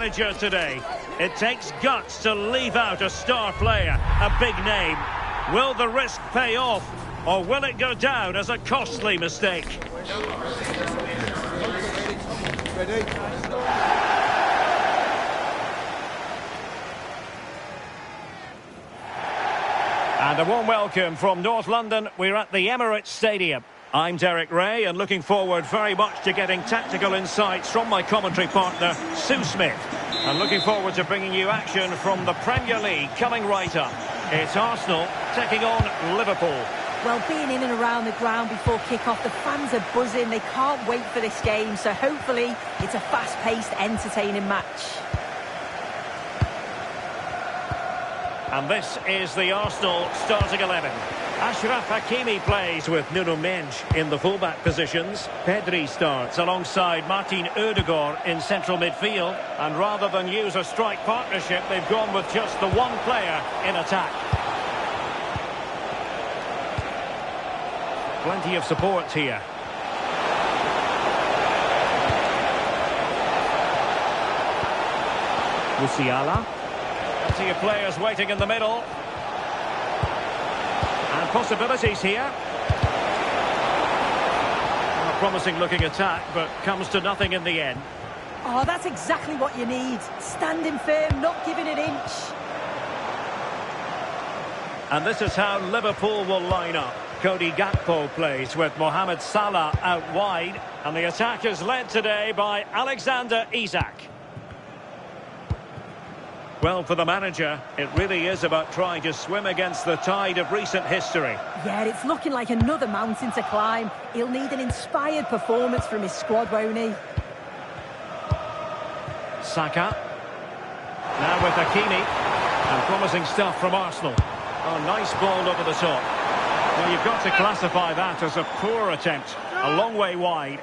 manager today. It takes guts to leave out a star player, a big name. Will the risk pay off, or will it go down as a costly mistake? Ready? And a warm welcome from North London. We're at the Emirates Stadium. I'm Derek Ray, and looking forward very much to getting tactical insights from my commentary partner, Sue Smith. And looking forward to bringing you action from the Premier League coming right up. It's Arsenal taking on Liverpool. Well, being in and around the ground before kick-off, the fans are buzzing. They can't wait for this game, so hopefully it's a fast-paced, entertaining match. And this is the Arsenal starting 11. Achraf Hakimi plays with Nuno Mendes in the fullback positions. Pedri starts alongside Martin Ødegaard in central midfield. And rather than use a strike partnership, they've gone with just the one player in attack. Plenty of support here. Musiala. Plenty of players waiting in the middle. And possibilities here. A promising looking attack, but comes to nothing in the end. Oh, that's exactly what you need. Standing firm, not giving an inch. And this is how Liverpool will line up. Cody Gakpo plays with Mohamed Salah out wide. And the attack is led today by Alexander Isak. Well, for the manager, it really is about trying to swim against the tide of recent history. Yeah, it's looking like another mountain to climb. He'll need an inspired performance from his squad, won't he? Saka. Now with Hakimi. And promising stuff from Arsenal. Oh, nice ball over the top. Well, you've got to classify that as a poor attempt. A long way wide.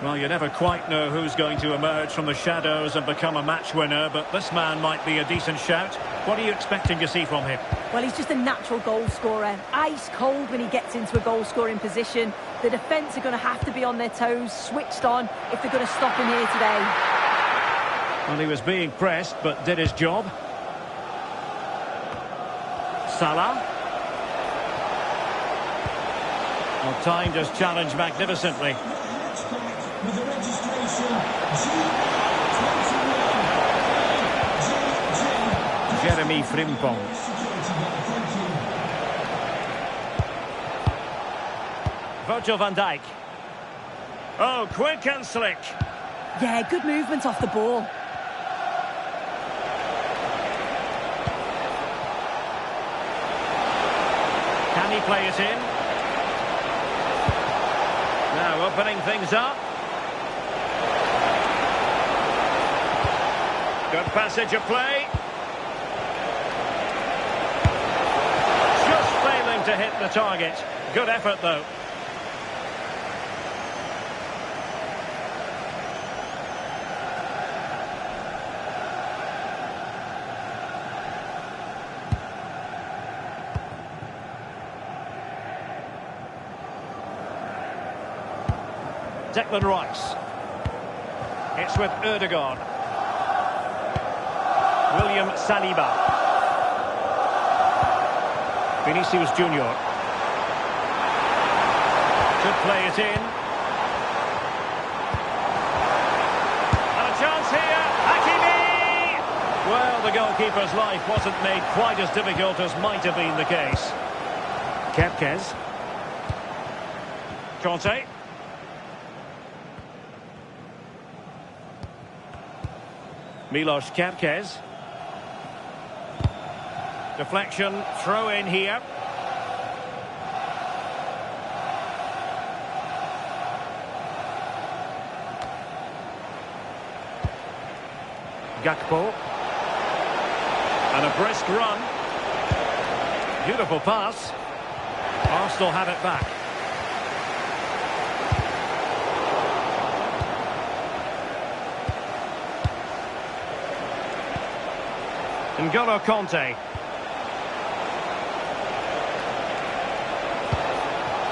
Well, you never quite know who's going to emerge from the shadows and become a match winner, but this man might be a decent shout. What are you expecting to see from him? Well, he's just a natural goal scorer. Ice cold when he gets into a goal-scoring position. The defence are going to have to be on their toes, switched on, if they're going to stop him here today. Well, he was being pressed, but did his job. Salah. Well, timed his challenge magnificently. With the registration Jeremy Frimpong. Virgil van Dijk. Oh, quick and slick. Yeah, good movement off the ball. Can he play it in? Now opening things up. Good passage of play. Just failing to hit the target. Good effort, though. Declan Rice. It's with Ødegaard. William Saliba. Vinicius Junior. Could play it in. And a chance here. Hakimi! Well, the goalkeeper's life wasn't made quite as difficult as might have been the case. Kepkes. Conte. Milos Kepkes. Deflection, throw in here. Gakpo. And a brisk run. Beautiful pass. Arsenal have it back. N'Golo Conte.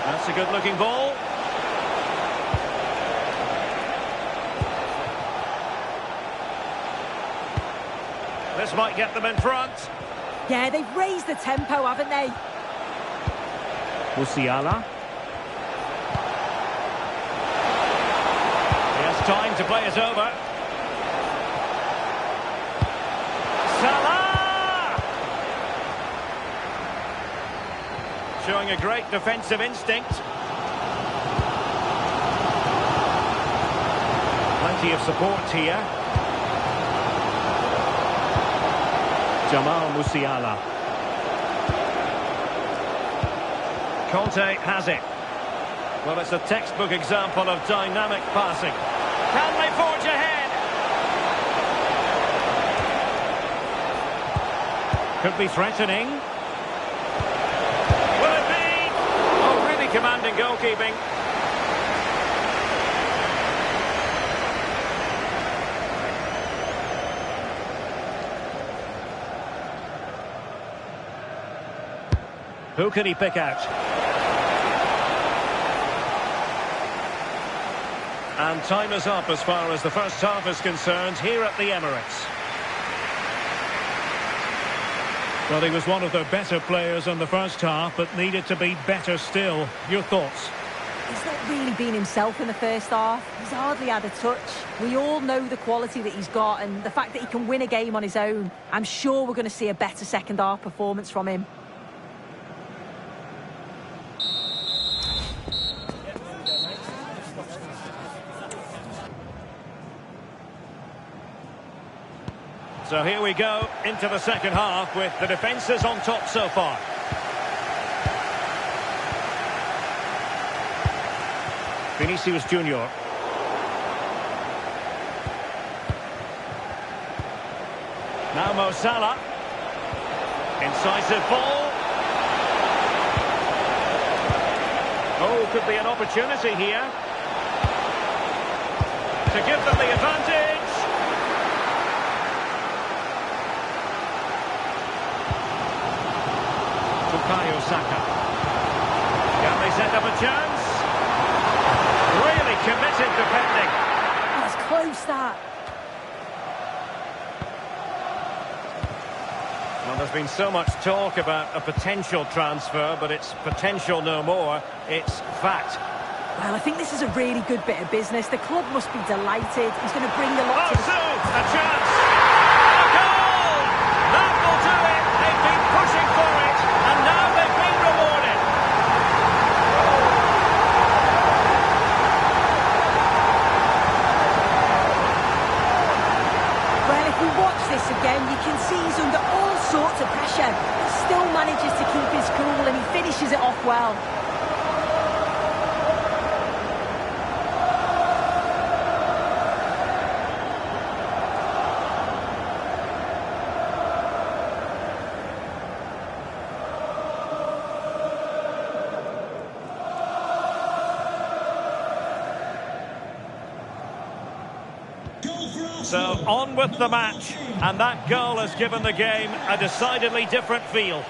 That's a good-looking ball. This might get them in front. Yeah, they've raised the tempo, haven't they? Musiala. He has time to play it over. Salah! Showing a great defensive instinct. Plenty of support here. Jamal Musiala. Conte has it. Well, it's a textbook example of dynamic passing. Can they forge ahead? Could be threatening. Will it be? Oh, really commanding goalkeeping. Who can he pick out? And time is up as far as the first half is concerned here at the Emirates. Well, he was one of the better players in the first half, but needed to be better still. Your thoughts? He's not really been himself in the first half. He's hardly had a touch. We all know the quality that he's got and the fact that he can win a game on his own. I'm sure we're going to see a better second half performance from him. So here we go into the second half with the defences on top so far. Vinicius Junior. Now Mo Salah. Incisive ball. Oh, could be an opportunity here to give them the advantage. Saka. Can they set up a chance? Really committed defending. That's close, that. Well, there's been so much talk about a potential transfer, but it's potential no more. It's fact. Well, I think this is a really good bit of business. The club must be delighted. He's going to bring a lot to the... a chance! A goal! That will do it! They've been pushing for it, and now they've been rewarded. Well, if we watch this again, you can see he's under all sorts of pressure. He still manages to keep his cool, and he finishes it off well. So on with the match, and that goal has given the game a decidedly different feel.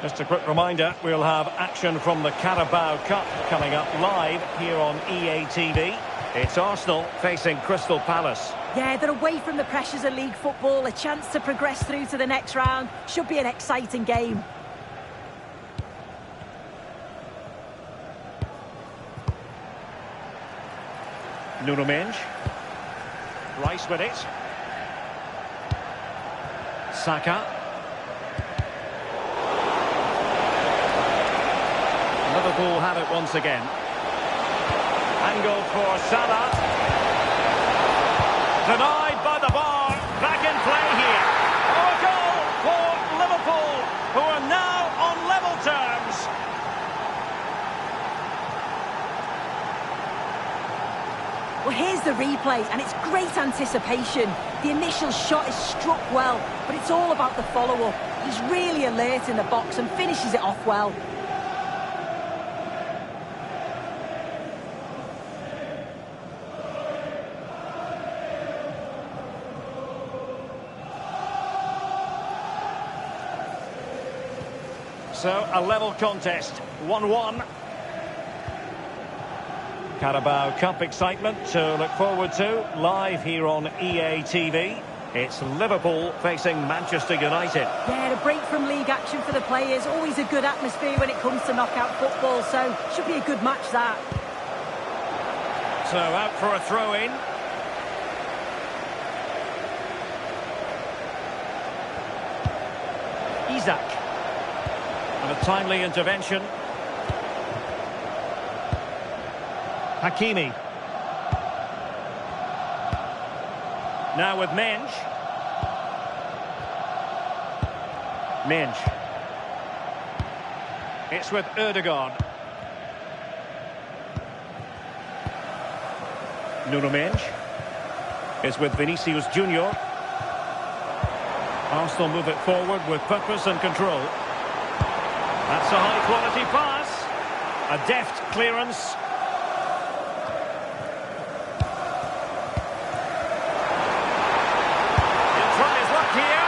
Just a quick reminder, we'll have action from the Carabao Cup coming up live here on EA TV. It's Arsenal facing Crystal Palace. Yeah, they're away from the pressures of league football, a chance to progress through to the next round. Should be an exciting game. Nuno Mendes. Rice with it. Saka. Liverpool have it once again. Angle for Salah. Denied by the bar. Back in play here. Oh, a goal for Liverpool, who are now on level terms. Well, here's the replay, and it's great anticipation. The initial shot is struck well, but it's all about the follow-up. He's really alert in the box and finishes it off well. So, a level contest, 1-1. Carabao Cup excitement to look forward to, live here on EA TV. It's Liverpool facing Manchester United. Yeah, a break from league action for the players. Always a good atmosphere when it comes to knockout football, so should be a good match, that. So, out for a throw-in. Isaac. And a timely intervention. Hakimi. Now with Mensch. Mensch. It's with Ødegaard. Nuno Mensch. It's with Vinicius Junior. Arsenal move it forward with purpose and control. That's a high-quality pass. A deft clearance. He'll try his luck here.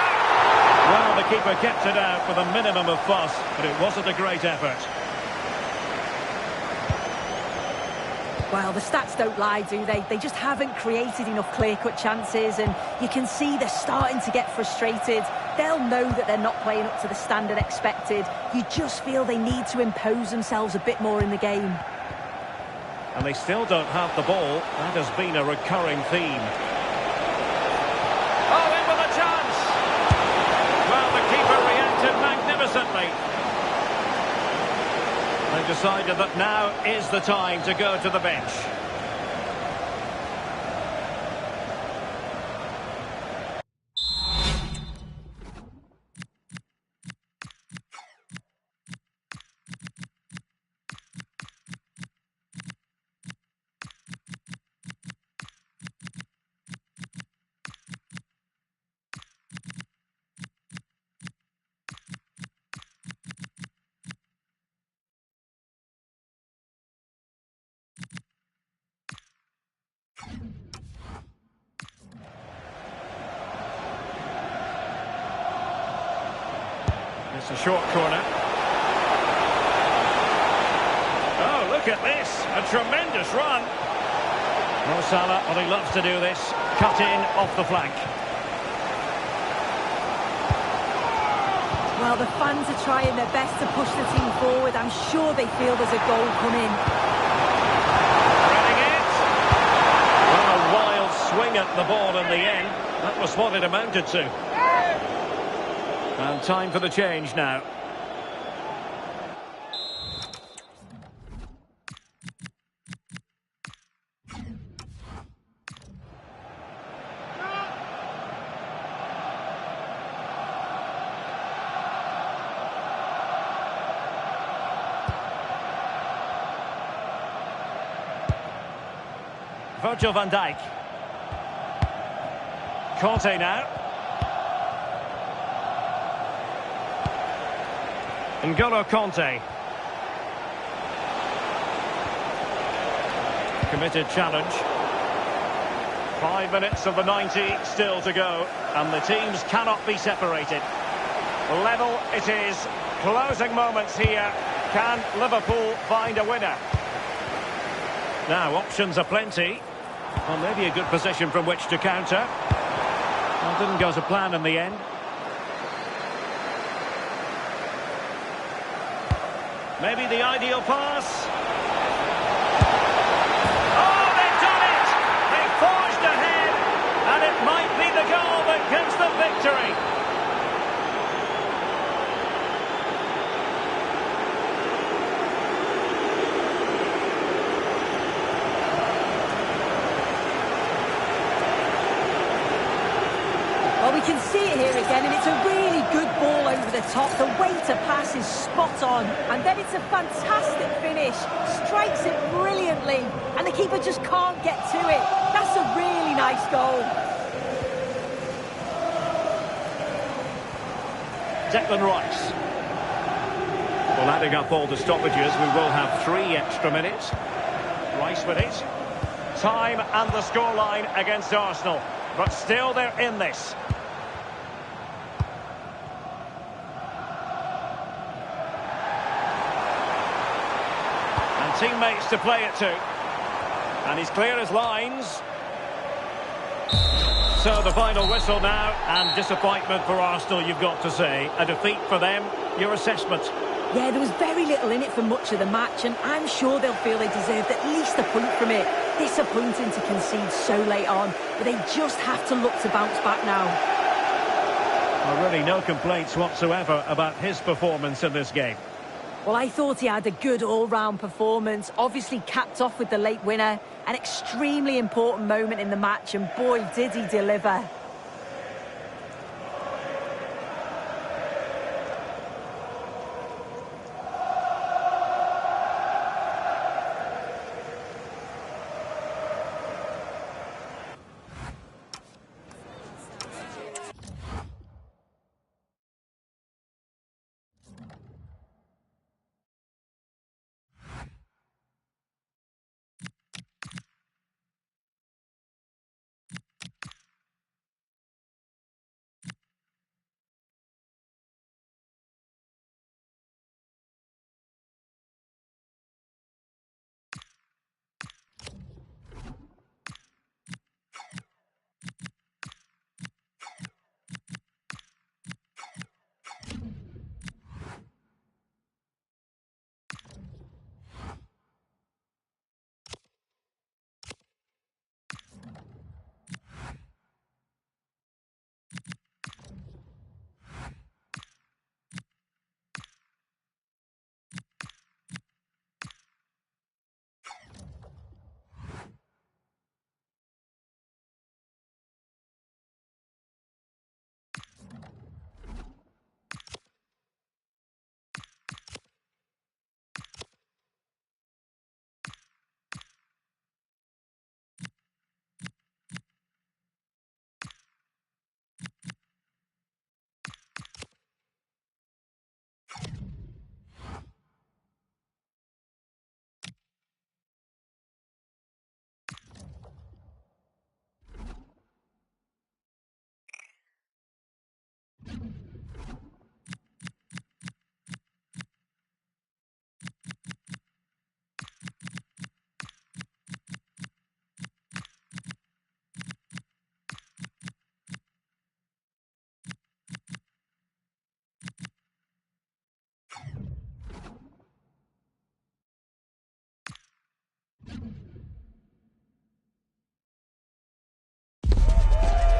Well, the keeper kept it out with a minimum of fuss, but it wasn't a great effort. Well, the stats don't lie, do they? They just haven't created enough clear-cut chances, and you can see they're starting to get frustrated. They'll know that they're not playing up to the standard expected. You just feel they need to impose themselves a bit more in the game. And they still don't have the ball. That has been a recurring theme. Oh, in with a chance! Well, the keeper reacted magnificently. They've decided that now is the time to go to the bench. It's a short corner. Oh, look at this. A tremendous run. Mo Salah, well, he loves to do this. Cut in off the flank. Well, the fans are trying their best to push the team forward. I'm sure they feel there's a goal coming. Running it. Well, a wild swing at the ball in the end. That was what it amounted to. And time for the change now. Virgil van Dijk. Conte now. N'Golo Conte. Committed challenge. 5 minutes of the 90 still to go, and the teams cannot be separated. Level it is. Closing moments here. Can Liverpool find a winner? Now, options are plenty. Well, maybe a good position from which to counter. Well, didn't go to plan in the end. Maybe the ideal pass. Oh, they've done it! They've forged ahead, and it might be the goal that gives them victory. Well, we can see it here again, and it's a really good ball over the top. The way to pass is spot on, and then it's a fantastic finish. Strikes it brilliantly, and the keeper just can't get to it. That's a really nice goal. Declan Rice. Well, adding up all the stoppages, we will have 3 extra minutes. Rice with it. Time and the scoreline against Arsenal, but still they're in this. teammates to play it to. And he's clear as lines. So the final whistle now, and disappointment for Arsenal, you've got to say. A defeat for them. Your assessment? Yeah, there was very little in it for much of the match, and I'm sure they'll feel they deserved at least a point from it. Disappointing to concede so late on, but they just have to look to bounce back now. Well, really no complaints whatsoever about his performance in this game. Well, I thought he had a good all-round performance, obviously capped off with the late winner. An extremely important moment in the match, and boy, did he deliver.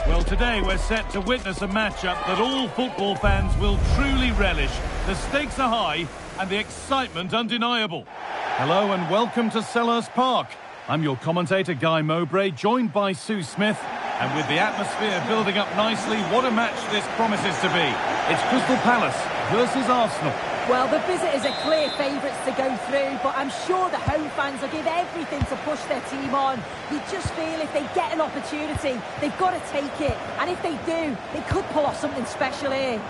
Well, today we're set to witness a matchup that all football fans will truly relish. The stakes are high and the excitement undeniable. Hello and welcome to Selhurst Park. I'm your commentator, Guy Mowbray, joined by Sue Smith. And with the atmosphere building up nicely, what a match this promises to be. It's Crystal Palace versus Arsenal. Well, the visitors are clear favourites to go through, but I'm sure the home fans will give everything to push their team on. You just feel if they get an opportunity, they've got to take it. And if they do, they could pull off something special here.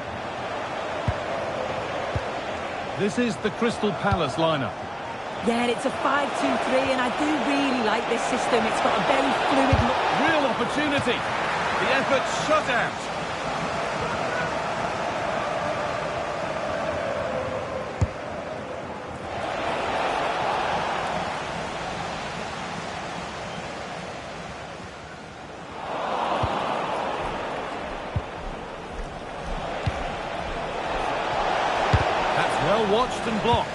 This is the Crystal Palace lineup. Yeah, and it's a 5-2-3, and I do really like this system. It's got a very fluid look. Real opportunity. The effort shut out. Well watched and blocked.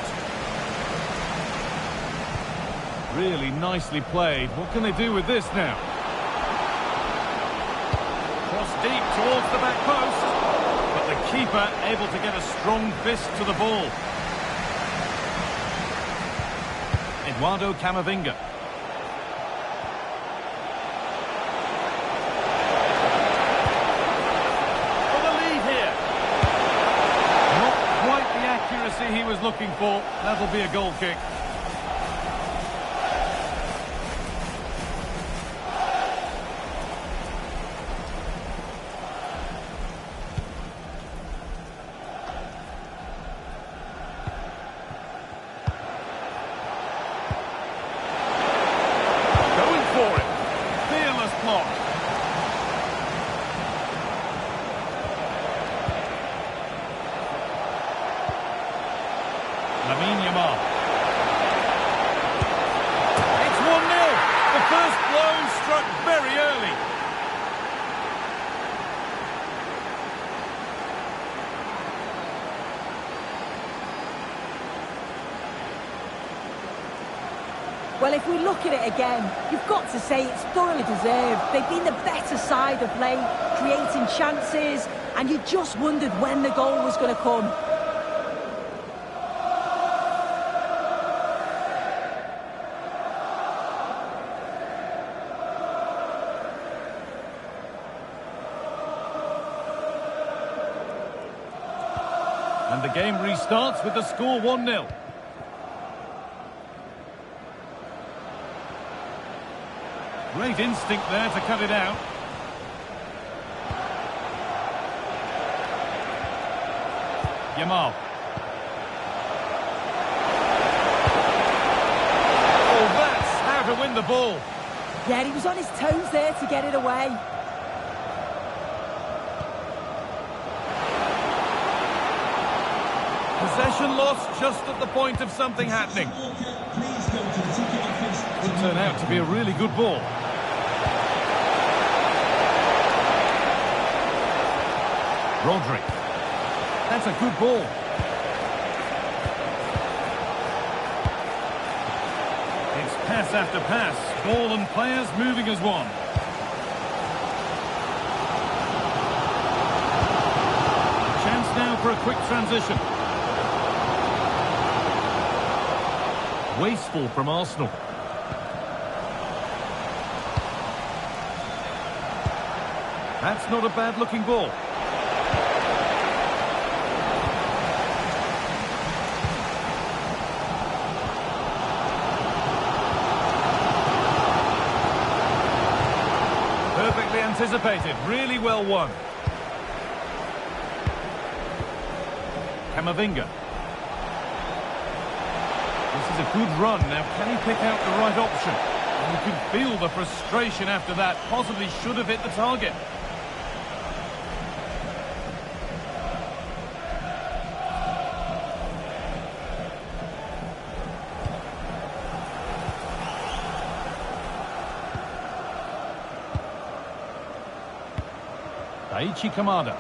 Really nicely played. What can they do with this now? Cross deep towards the back post. But the keeper able to get a strong fist to the ball. Eduardo Camavinga. He was looking for. That'll be a goal kick. Going for it. Fearless block. struck very early. Well, if we look at it again, you've got to say it's thoroughly deserved. They've been the better side of late, creating chances, and you just wondered when the goal was going to come. And the game restarts with the score 1-0. Great instinct there to cut it out. Yamal. Oh, that's how to win the ball. Yeah, he was on his toes there to get it away. Possession lost just at the point of something happening. Could turn out to be a really good ball. Rodri. That's a good ball. It's pass after pass. Ball and players moving as one. Chance now for a quick transition. Wasteful from Arsenal. That's not a bad-looking ball. Perfectly anticipated. Really well won. Camavinga. This is a good run. Now, can he pick out the right option? And you can feel the frustration after that. Possibly should have hit the target. Daichi Kamada.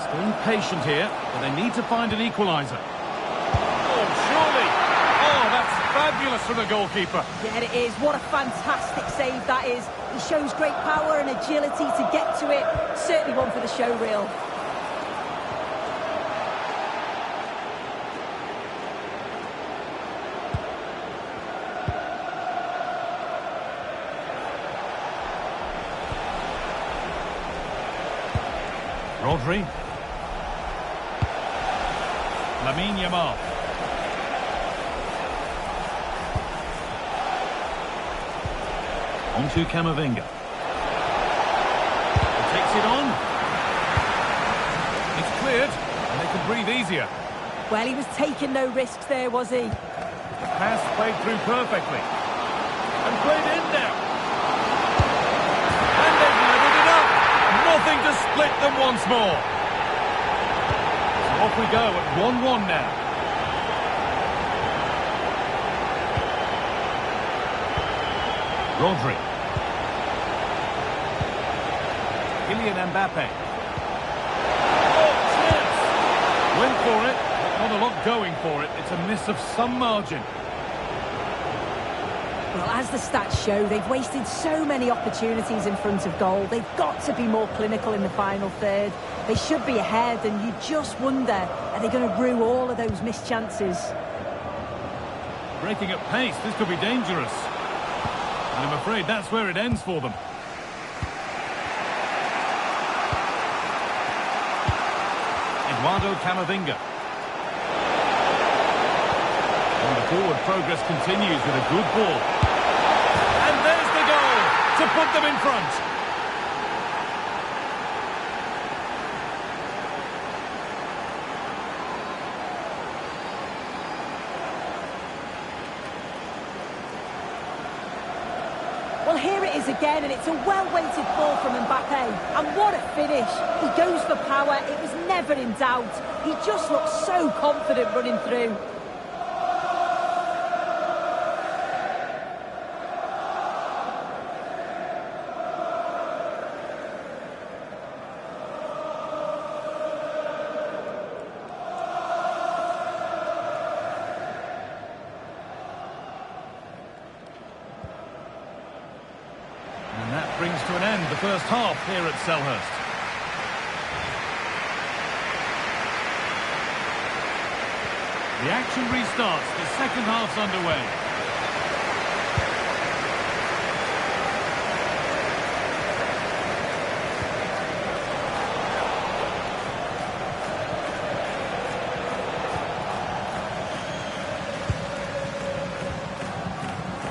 Staying patient here, but they need to find an equaliser. Oh, surely! Oh, that's fabulous from the goalkeeper. Yeah, it is. What a fantastic save that is. He shows great power and agility to get to it. Certainly one for the show reel. Rodri. Yamal. On to Camavinga. He takes it on. It's cleared, and they can breathe easier. Well, he was taking no risks there, was he? Pass played through perfectly. And played in now. And they've levelled it up. Nothing to split them once more. So off we go at 1-1 now. Rodri. Kylian Mbappe. Oh, chance! Went for it, but not a lot going for it. It's a miss of some margin. Well, as the stats show, they've wasted so many opportunities in front of goal. They've got to be more clinical in the final third. They should be ahead, and you just wonder, are they going to brew all of those missed chances? Breaking at pace, this could be dangerous. And I'm afraid that's where it ends for them. Eduardo Camavinga. And the forward progress continues with a good ball. And there's the goal to put them in front. Well, here it is again, and it's a well-weighted ball from Mbappe. And what a finish. He goes for power. It was never in doubt. He just looks so confident running through. And that brings to an end the first half here at Selhurst. The action restarts. The second half's underway.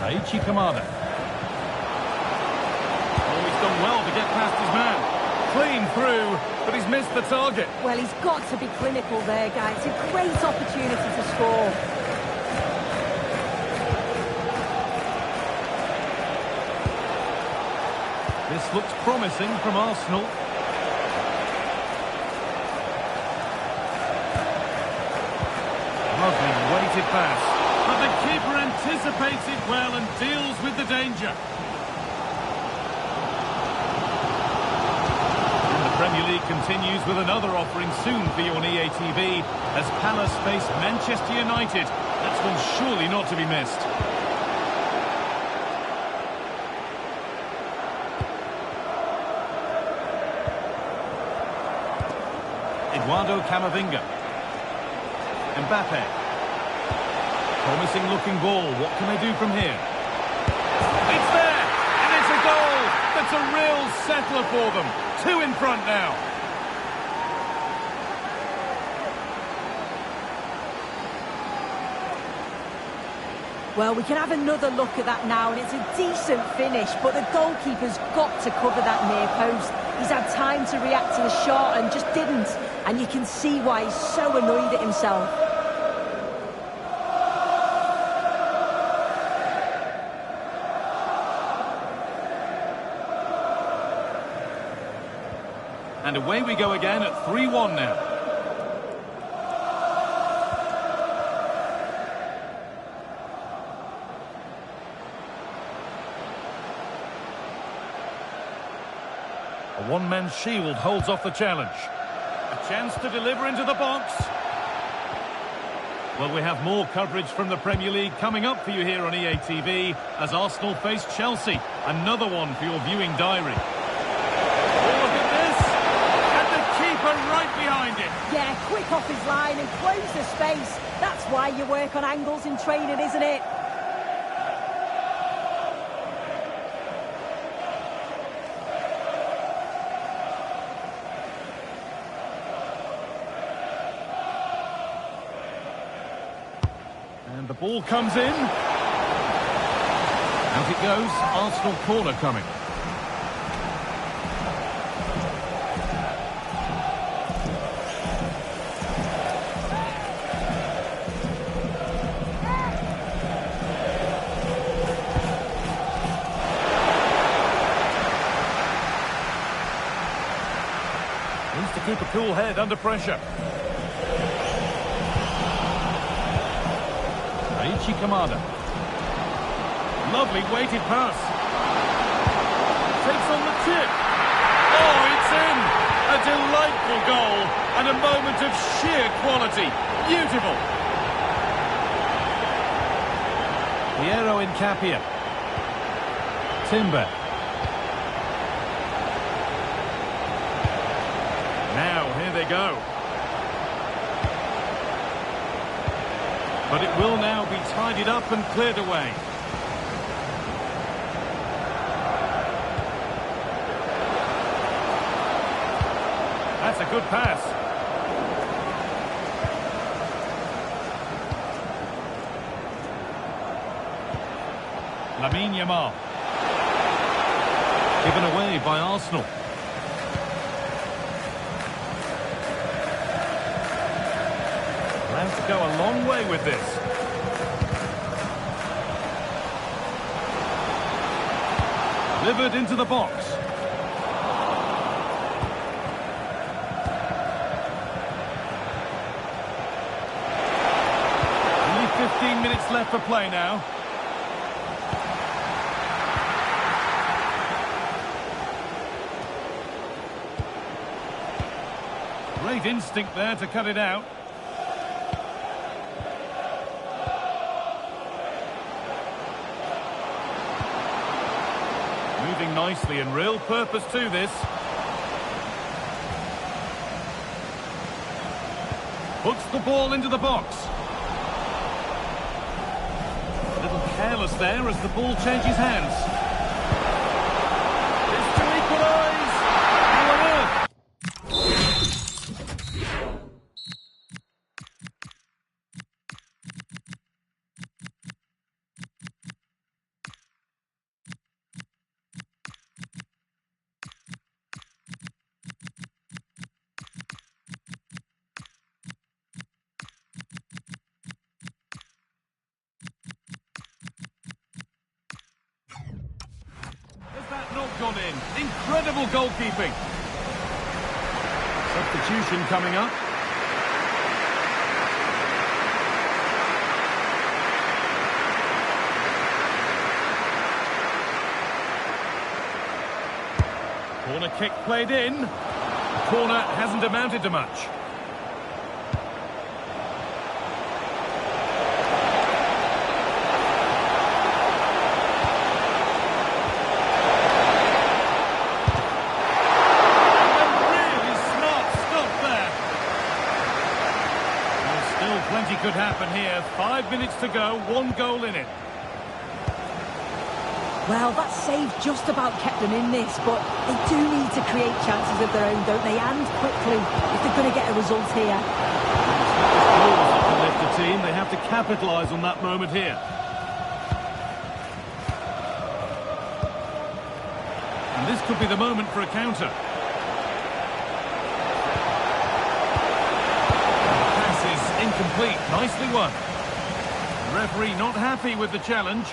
Aichi Kamada. Oh, he's done well to get past his man. Clean through, but he's missed the target. Well, he's got to be clinical there, guys. It's a great opportunity to score. This looks promising from Arsenal. Lovely weighted pass. But the keeper anticipates it well and deals with the danger. And the Premier League continues with another offering soon for you on EATV as Palace face Manchester United. That's one surely not to be missed. Eduardo Camavinga. Mbappe. Promising looking ball. What can they do from here? It's there! And it's a goal! That's a real settler for them. 2 in front now. Well, we can have another look at that now, and it's a decent finish, but the goalkeeper's got to cover that near post. He's had time to react to the shot and just didn't. And you can see why he's so annoyed at himself. And away we go again at 3-1 now. A one-man shield holds off the challenge. A chance to deliver into the box. Well, we have more coverage from the Premier League coming up for you here on EATV as Arsenal face Chelsea. Another one for your viewing diary. Right behind him. Yeah, quick off his line and close the space. That's why you work on angles in training, isn't it? And the ball comes in. Out it goes. Arsenal corner coming. Needs to keep a cool head under pressure. Aichi Kamada. Lovely weighted pass. Takes on the tip. Oh, it's in! A delightful goal and a moment of sheer quality. Beautiful. Piero Incapia. Timber. Now, here they go. But it will now be tidied up and cleared away. That's a good pass. Lamine Yamal. Given away by Arsenal. Plans to go a long way with this. Delivered into the box. Only 15 minutes left for play now. Great instinct there to cut it out. moving nicely and real purpose to this. Puts the ball into the box. A little careless there as the ball changes hands. It's to equalise. How on earth? Not gone in. Incredible goalkeeping. Substitution coming up. Corner kick played in. Corner hasn't amounted to much. Plenty could happen here. 5 minutes to go, 1 goal in it. Well, that save just about kept them in this, but they do need to create chances of their own, don't they? And quickly, if they're going to get a result here. Goals that can lift the team. They have to capitalise on that moment here. And this could be the moment for a counter. Incomplete, nicely won. The referee not happy with the challenge.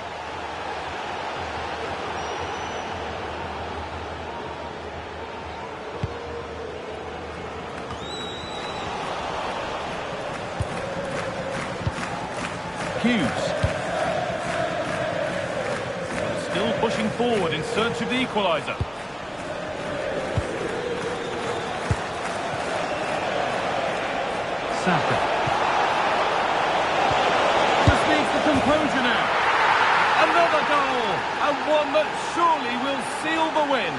Hughes. Still pushing forward in search of the equaliser. Saka. Composure now. Another goal, and one that surely will seal the win.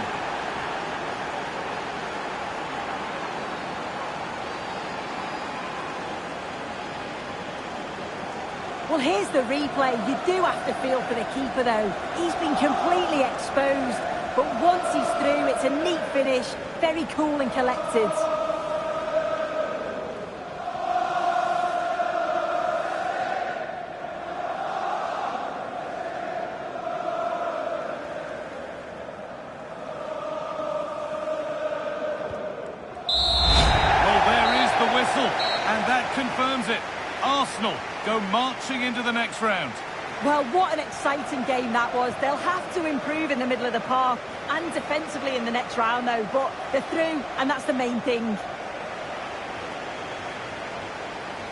Well, here's the replay. You do have to feel for the keeper, though. He's been completely exposed, but once he's through, it's a neat finish, very cool and collected. And that confirms it. Arsenal go marching into the next round. Well, what an exciting game that was. They'll have to improve in the middle of the park and defensively in the next round, though. But they're through, and that's the main thing.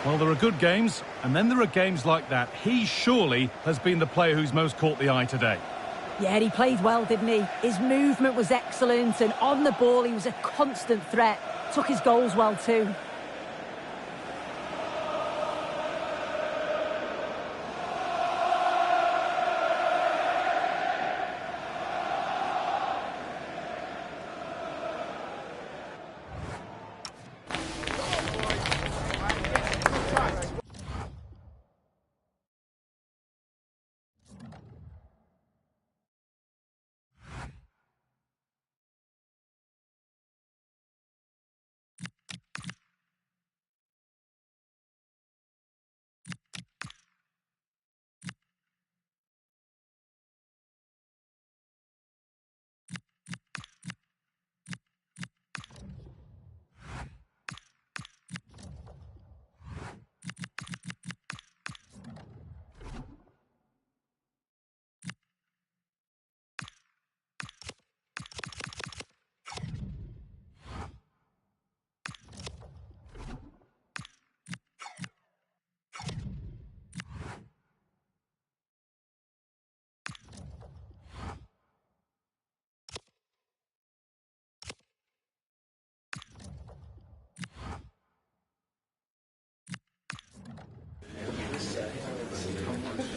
Well, there are good games, and then there are games like that. He surely has been the player who's most caught the eye today. Yeah, he played well, didn't he? His movement was excellent, and on the ball, he was a constant threat. Took his goals well, too.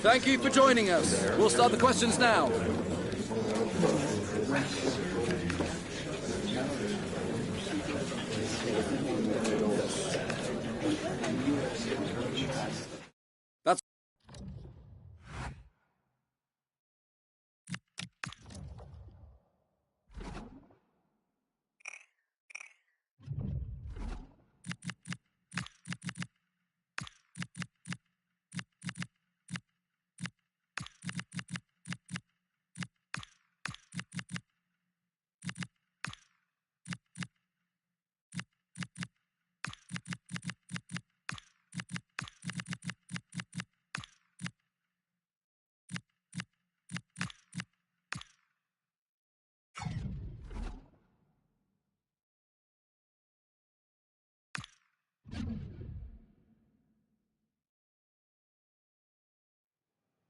Thank you for joining us. We'll start the questions now.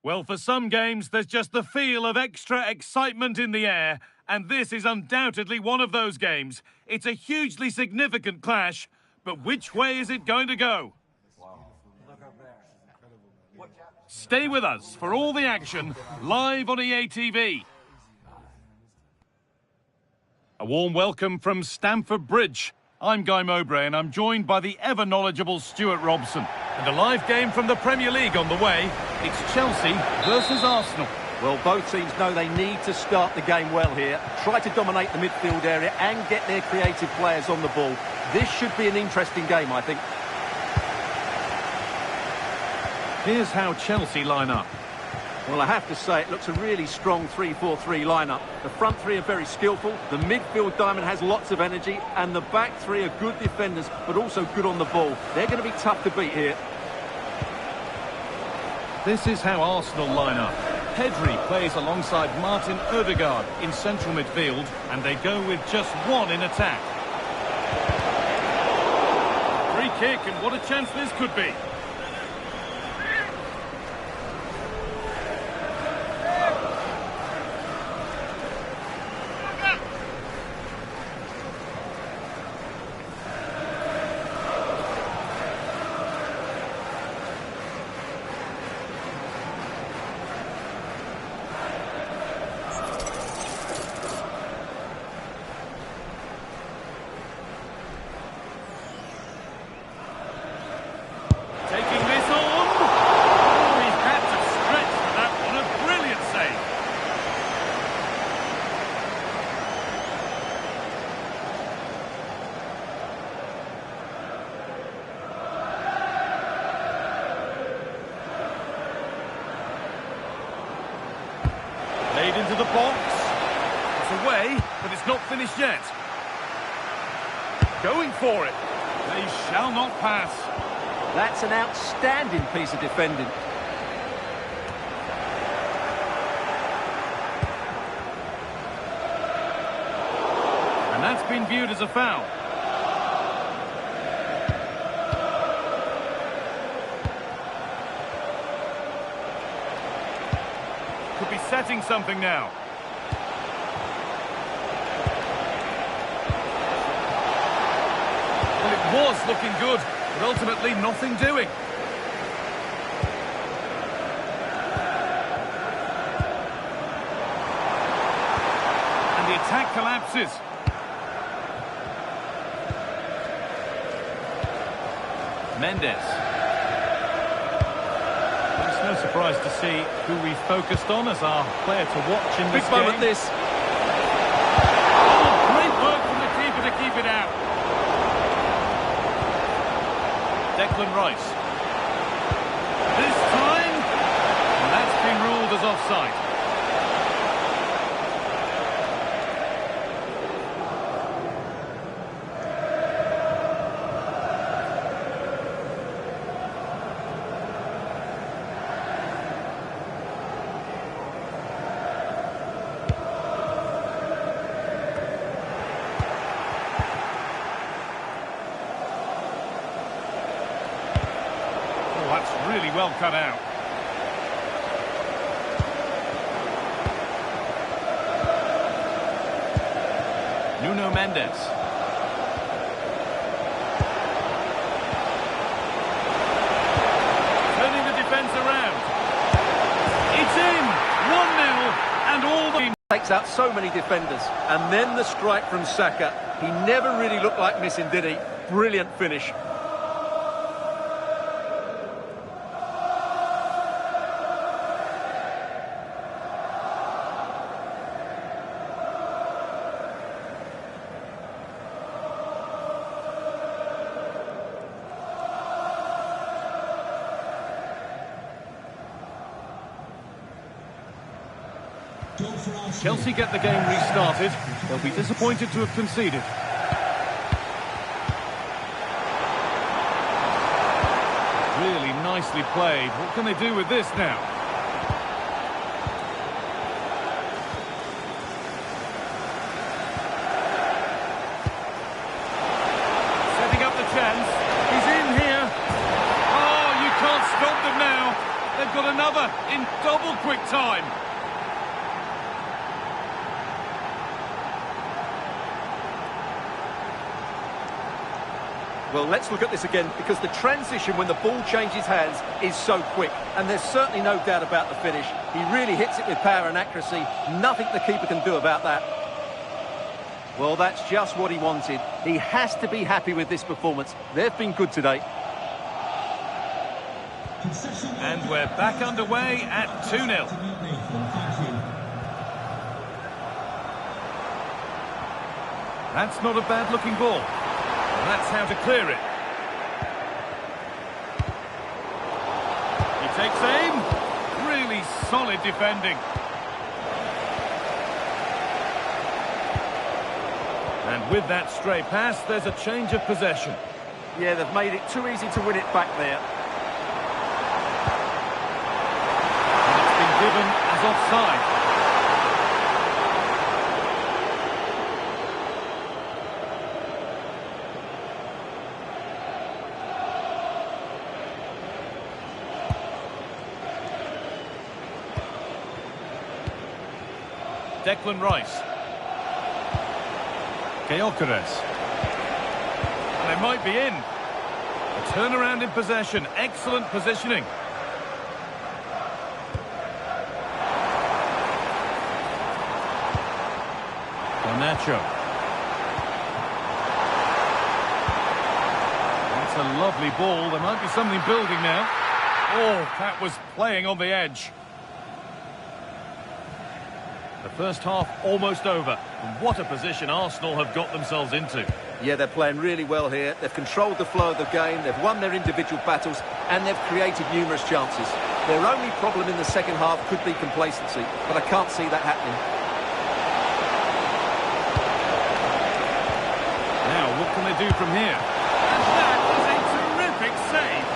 Well, for some games, there's just the feel of extra excitement in the air, and this is undoubtedly one of those games. It's a hugely significant clash, but which way is it going to go? Stay with us for all the action, live on EATV. A warm welcome from Stamford Bridge. I'm Guy Mowbray, and I'm joined by the ever-knowledgeable Stuart Robson. And a live game from the Premier League on the way. It's Chelsea versus Arsenal. Well, both teams know they need to start the game well here. Try to dominate the midfield area and get their creative players on the ball. This should be an interesting game, I think. Here's how Chelsea line up. Well, I have to say, it looks a really strong 3-4-3 lineup. The front three are very skillful, the midfield diamond has lots of energy, and the back three are good defenders, but also good on the ball. They're going to be tough to beat here. This is how Arsenal line up. Pedri plays alongside Martin Odegaard in central midfield, and they go with just one in attack. Free kick, and what a chance this could be. Into the box. It's away, but it's not finished yet. Going for it. They shall not pass. That's an outstanding piece of defending. And that's been viewed as a foul. Could be setting something now. Well, it was looking good, but ultimately nothing doing. And the attack collapses. Mendes. No surprise to see who we focused on as our player to watch in this game. Big moment this. Oh, great work from the keeper to keep it out. Declan Rice. This time, and that's been ruled as offside. That's really well cut out. Nuno Mendes. Turning the defence around. It's in! 1-0, and all the... takes out so many defenders. And then the strike from Saka. He never really looked like missing, did he? Brilliant finish. Chelsea get the game restarted. They'll be disappointed to have conceded. Really nicely played. What can they do with this now? Setting up the chance. He's in here. Oh, you can't stop them now. They've got another in double quick time. Well, let's look at this again, because the transition when the ball changes hands is so quick. And there's certainly no doubt about the finish. He really hits it with power and accuracy. Nothing the keeper can do about that. Well, that's just what he wanted. He has to be happy with this performance. They've been good today. And we're back underway at 2-0. That's not a bad-looking ball. That's how to clear it. He takes aim. Really solid defending. And with that stray pass, there's a change of possession. Yeah, they've made it too easy to win it back there. And it's been given as offside. Declan Rice. Gyökeres. And they might be in. A turnaround in possession. Excellent positioning. Garnacho. That's a lovely ball. There might be something building now. Oh, that was playing on the edge. The first half almost over. And what a position Arsenal have got themselves into. Yeah, they're playing really well here. They've controlled the flow of the game. They've won their individual battles, and they've created numerous chances. Their only problem in the second half could be complacency, but I can't see that happening. Now, what can they do from here? And that is a terrific save.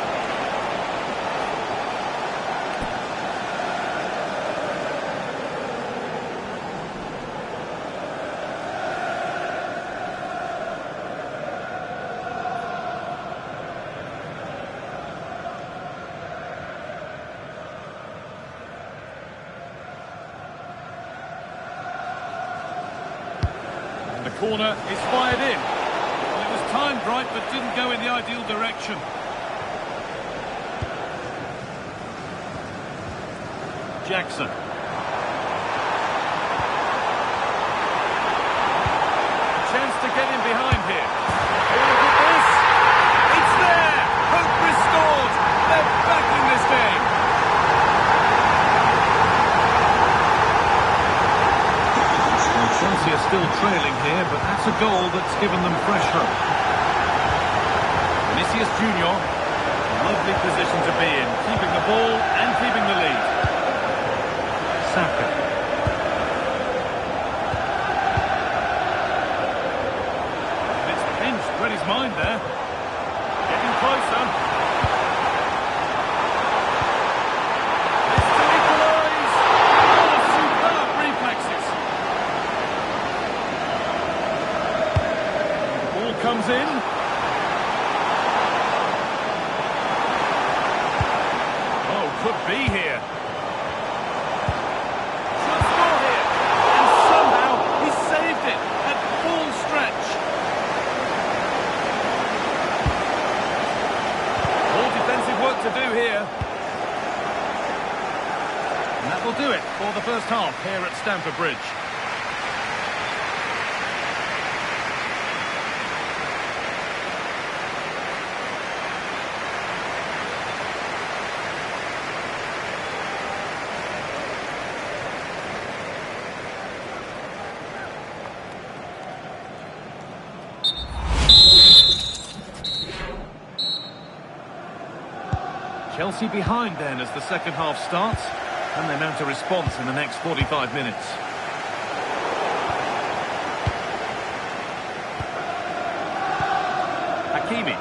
The corner is fired in. Well, it was timed right, but didn't go in the ideal direction. Jackson. A chance to get in behind here. Oh, look at this. It's there. Hope restored. They're back in this game. Chelsea are still trailing here, but that's a goal that's given them fresh hope. Vinicius Junior, a lovely position to be in, keeping the ball and keeping the lead. Saka. And it's pinched, read his mind there. Getting closer. This to equalise. Oh, superb reflexes. Comes in. Oh, could be here. Should score here. And somehow he saved it at full stretch. All defensive work to do here. And that will do it for the first half here at Stamford Bridge. Chelsea behind then as the second half starts, and they mount a response in the next 45 minutes. Hakimi.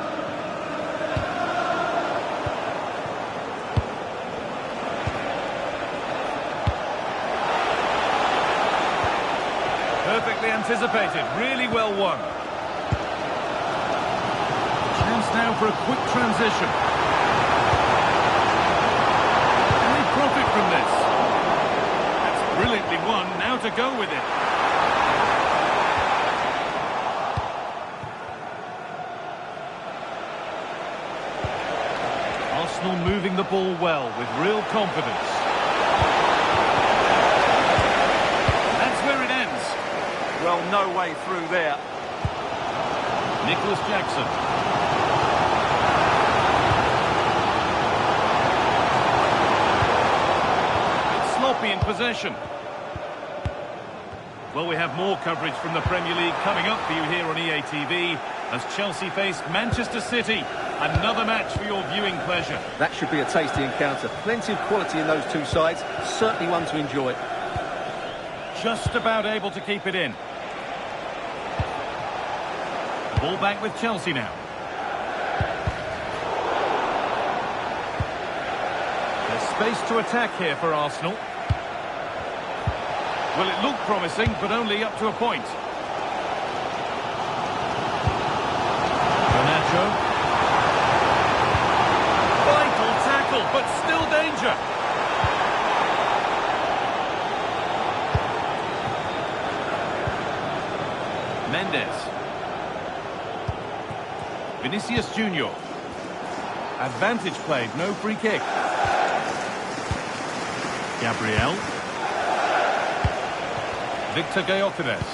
Perfectly anticipated, really well won. Chance now for a quick transition. Can they profit from this? That's brilliantly won, now to go with it. Arsenal moving the ball well with real confidence. That's where it ends. Well, no way through there. Nicholas Jackson. It's sloppy in possession. Well, we have more coverage from the Premier League coming up for you here on EATV as Chelsea face Manchester City. Another match for your viewing pleasure. That should be a tasty encounter. Plenty of quality in those two sides. Certainly one to enjoy. Just about able to keep it in. Ball back with Chelsea now. There's space to attack here for Arsenal. Well, it looked promising, but only up to a point. Garnacho. Vital tackle, but still danger. Mendes. Vinicius Junior. Advantage played, no free kick. Gabriel. Victor Gyökeres.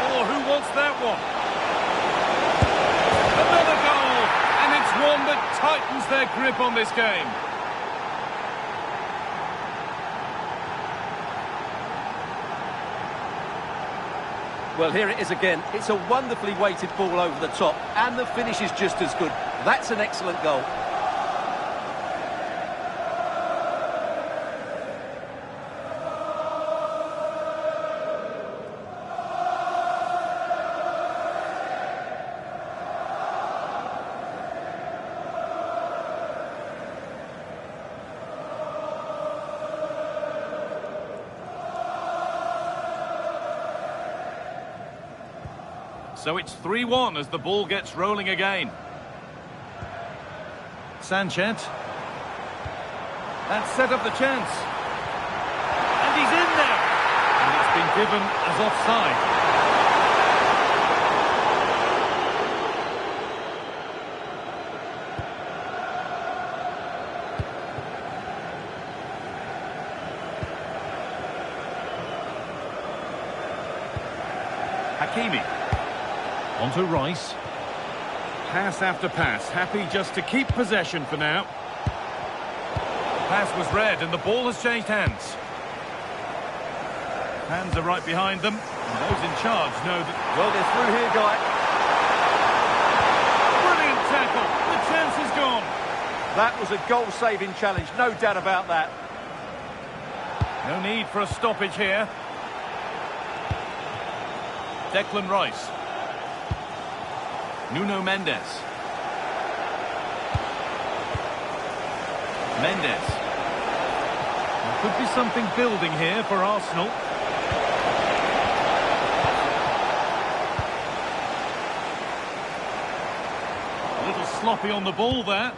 Oh, who wants that one? Another goal! And it's one that tightens their grip on this game. Well, here it is again. It's a wonderfully weighted ball over the top, and the finish is just as good. That's an excellent goal. So it's 3-1 as the ball gets rolling again. Sanchez. That set up the chance. And he's in there. And it's been given as offside. Hakimi. On to Rice. Pass after pass, happy just to keep possession for now. The pass was read and the ball has changed hands. Hands are right behind them, and those in charge know that... Well, they're through here, Guy. Brilliant tackle, the chance is gone. That was a goal-saving challenge, no doubt about that. No need for a stoppage here. Declan Rice. Nuno Mendes. Mendes. There could be something building here for Arsenal. A little sloppy on the ball there.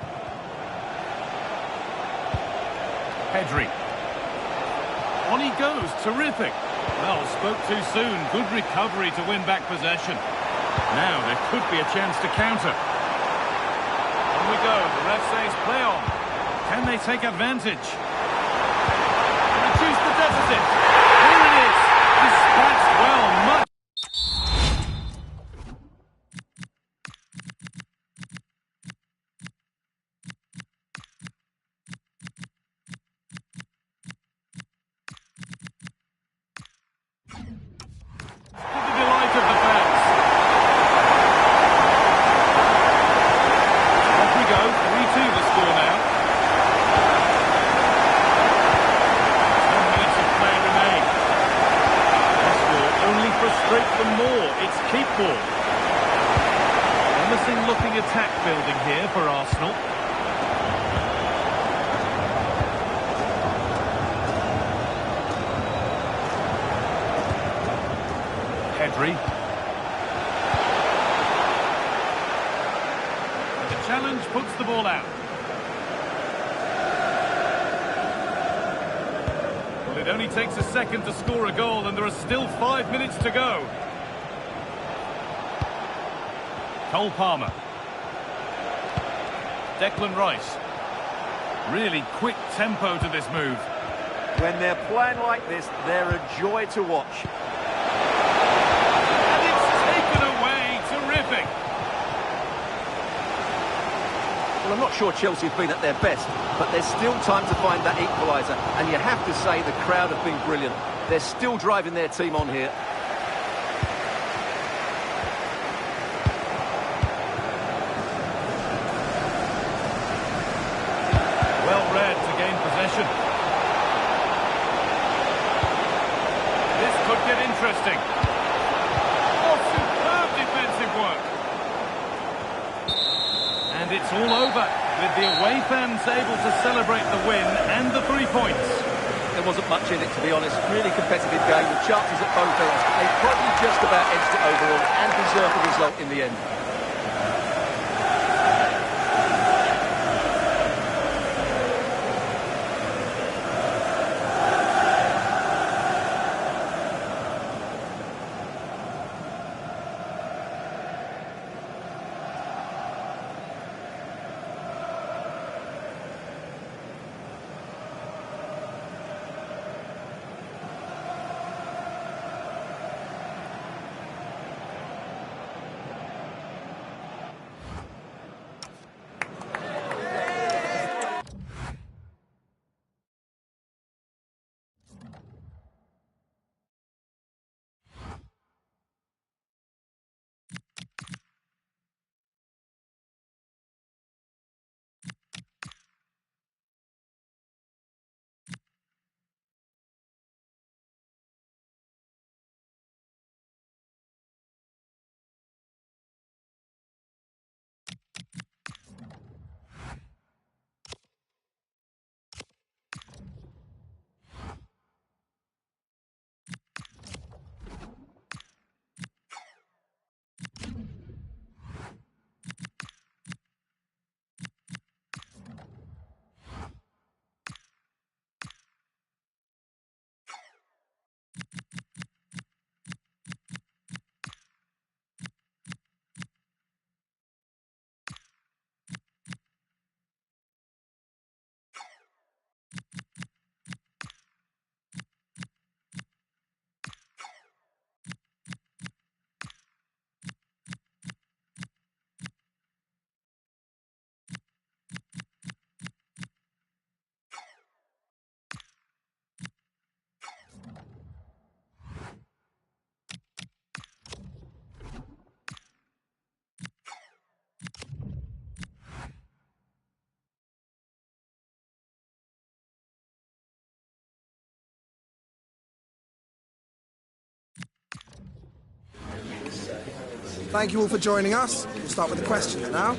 Pedri. On he goes, terrific. Well, spoke too soon. Good recovery to win back possession. Now there could be a chance to counter. On we go. The ref says play on. Can they take advantage? Reduce the deficit. Here it is. Dispatched well. Much. ball. Promising looking attack building here for Arsenal. Pedri. The challenge puts the ball out. Well, it only takes a second to score a goal and there are still 5 minutes to go. Cole Palmer. Declan Rice. Really quick tempo to this move. When they're playing like this, they're a joy to watch. And it's taken away. Terrific. Well, I'm not sure Chelsea have been at their best, but there's still time to find that equaliser. And you have to say the crowd have been brilliant. They're still driving their team on here. Well read to gain possession. This could get interesting. Oh, superb defensive work. And it's all over, with the away fans able to celebrate the win and the 3 points. There wasn't much in it, to be honest. Really competitive game with chances at both ends. They probably just about edged it overall and deserved the result in the end. Thank you all for joining us. We'll start with the questions now.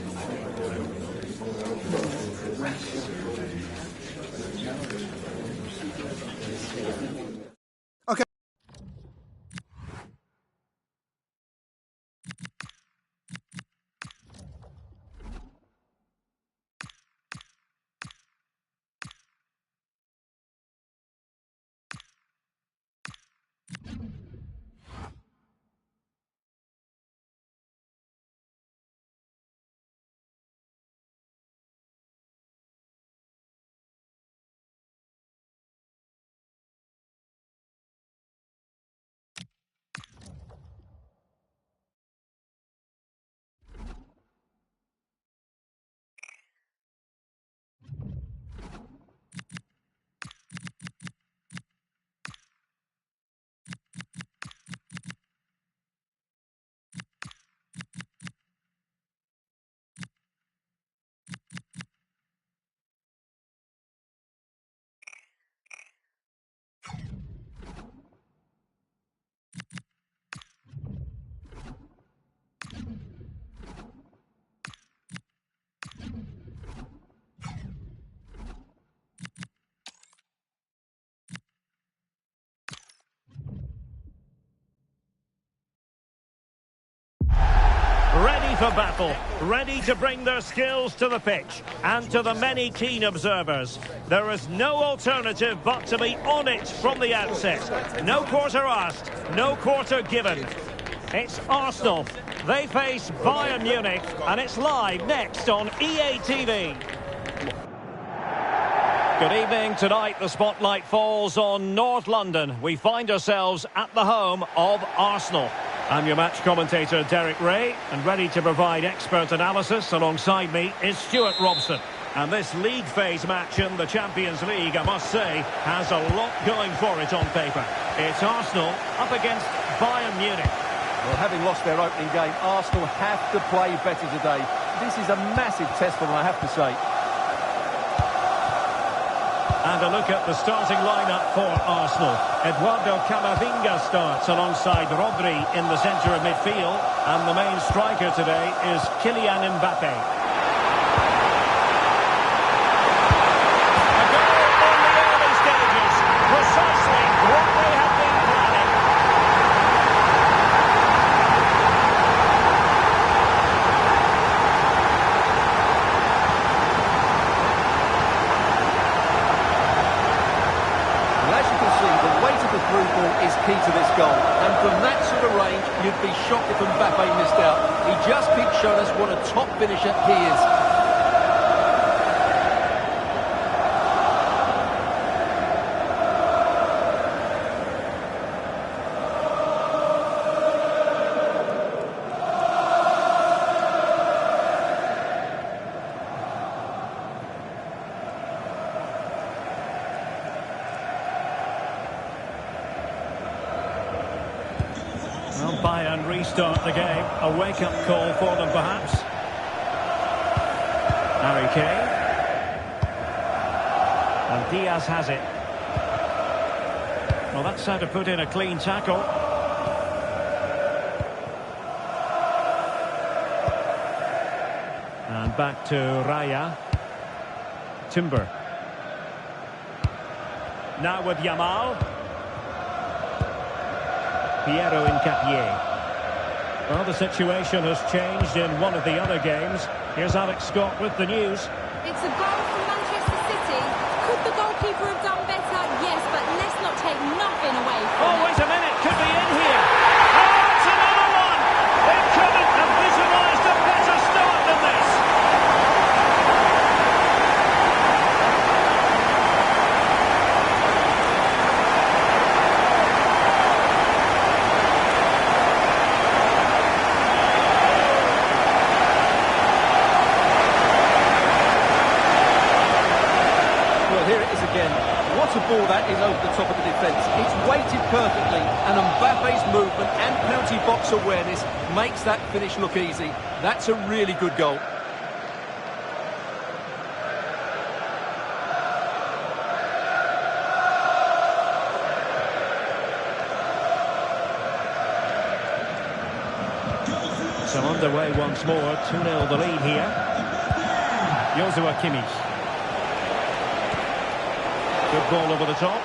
for battle, ready to bring their skills to the pitch. And to the many keen observers, there is no alternative but to be on it from the outset. No quarter asked, no quarter given. It's Arsenal. They face Bayern Munich, and it's live next on EA TV. Good evening. Tonight the spotlight falls on North London. We find ourselves at the home of Arsenal. I'm your match commentator Derek Ray, and ready to provide expert analysis alongside me is Stuart Robson. And this league phase match in the Champions League, I must say, has a lot going for it on paper. It's Arsenal up against Bayern Munich. Well, having lost their opening game, Arsenal have to play better today. This is a massive test for them, I have to say. And a look at the starting lineup for Arsenal. Eduardo Camavinga starts alongside Rodri in the centre of midfield. And the main striker today is Kylian Mbappe. A goal in the early stages. Precisely what they have been planning. The through ball is key to this goal, and from that sort of range you'd be shocked if Mbappe missed out. He just keeps showing us what a top finisher he is. Well, Bayern restart the game. A wake-up call for them, perhaps. Harry Kane. And Diaz has it. Well, that's how to put in a clean tackle. And back to Raya. Timber. Now with Yamal. Piero Incapié. Well, the situation has changed in one of the other games. Here's Alex Scott with the news. It's a goal from Manchester City. Could the goalkeeper have done better? Yes, but let's not take nothing away from it. Wait a minute. Could be in here. Oh, it's another one. They couldn't have visualised a better start than this. What a ball that is over the top of the defence. It's weighted perfectly, and Mbappe's movement and penalty box awareness makes that finish look easy. That's a really good goal. So underway once more, 2-0 the lead here. Joshua Kimmich. Good ball over the top.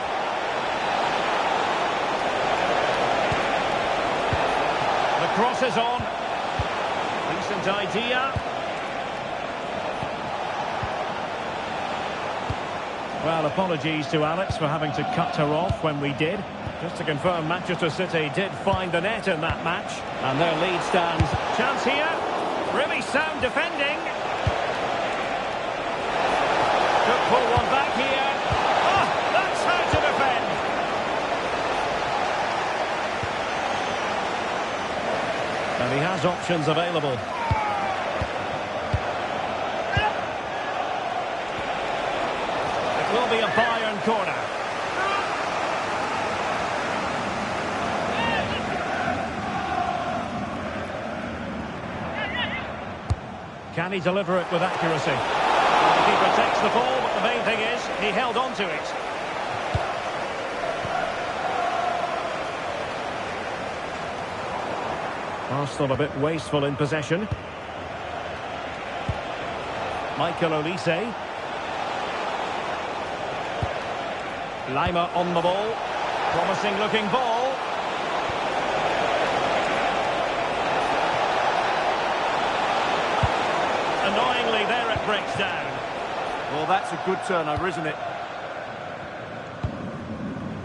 The cross is on. Decent idea. Well, apologies to Alex for having to cut her off when we did. Just to confirm, Manchester City did find the net in that match. And their lead stands. Chance here. Really sound defending. Could pull one back here. And he has options available. It will be a Bayern corner. Can he deliver it with accuracy? The keeper takes the ball, but the main thing is he held on to it. Arsenal a bit wasteful in possession. Michael Olise. Lima on the ball. Promising looking ball. breaks down. Well, that's a good turnover, isn't it?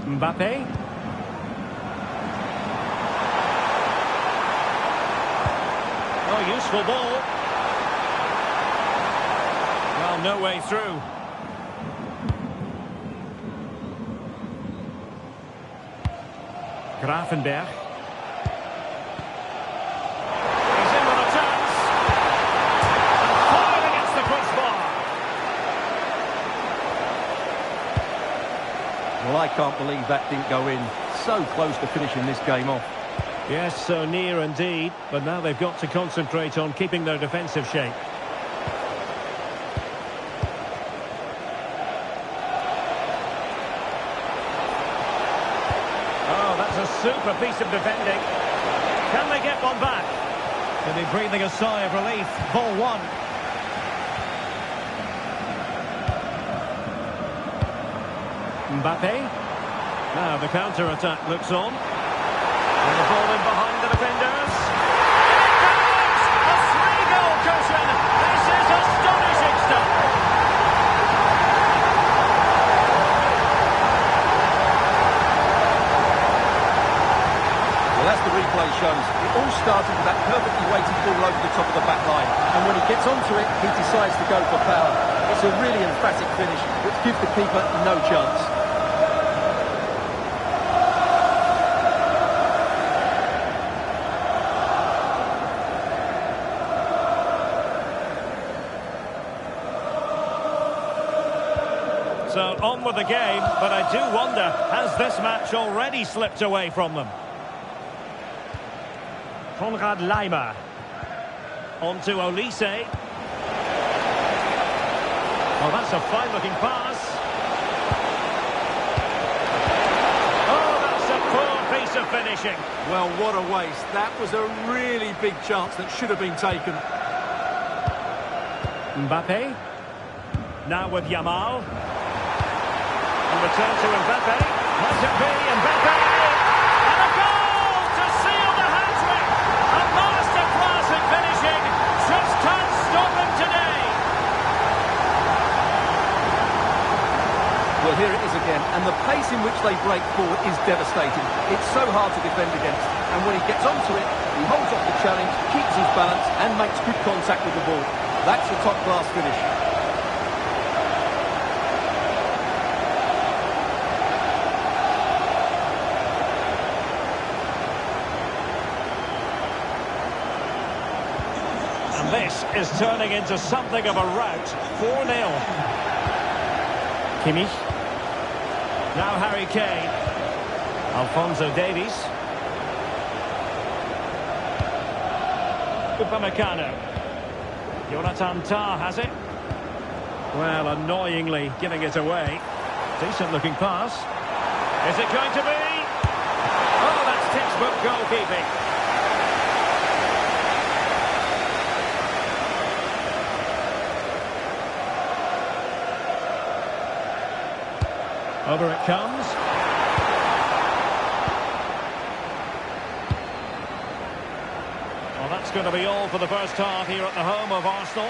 Mbappe. Oh, useful ball. Well, no way through. Gravenberg. He's in with a chance. And fired against the crossbar. Well, I can't believe that didn't go in. So close to finishing this game off. Yes, so near indeed, but now they've got to concentrate on keeping their defensive shape. Oh, that's a super piece of defending. Can they get one back? They'll be breathing a sigh of relief. Ball one. Mbappe. Now the counter-attack looks on. And the ball in behind the defenders. Here it comes! A three-goal cushion! This is astonishing stuff! Well, as the replay shows, it all started with that perfectly weighted ball over the top of the back line. And when he gets onto it, he decides to go for power. It's a really emphatic finish, which gives the keeper no chance. So on with the game, but I do wonder, has this match already slipped away from them? Konrad Laimer. On to Olise. Oh, that's a fine-looking pass. Oh, that's a poor piece of finishing. Well, what a waste. That was a really big chance that should have been taken. Mbappe. Now with Yamal. And return to Mbappe. Might it be Mbappe? And a goal to seal the hat-trick! A masterclass in finishing. Just can't stop him today. Well, here it is again, and the pace in which they break forward is devastating. It's so hard to defend against, and when he gets onto it, he holds off the challenge, keeps his balance, and makes good contact with the ball. That's a top-class finish. And this is turning into something of a rout. 4-0. Kimmich. Now Harry Kane. Alphonso Davies. Upamecano. Jonathan Tah has it. Well, annoyingly giving it away. Decent looking pass. Is it going to be? Oh, that's textbook goalkeeping. Over it comes. Well, that's going to be all for the first half here at the home of Arsenal.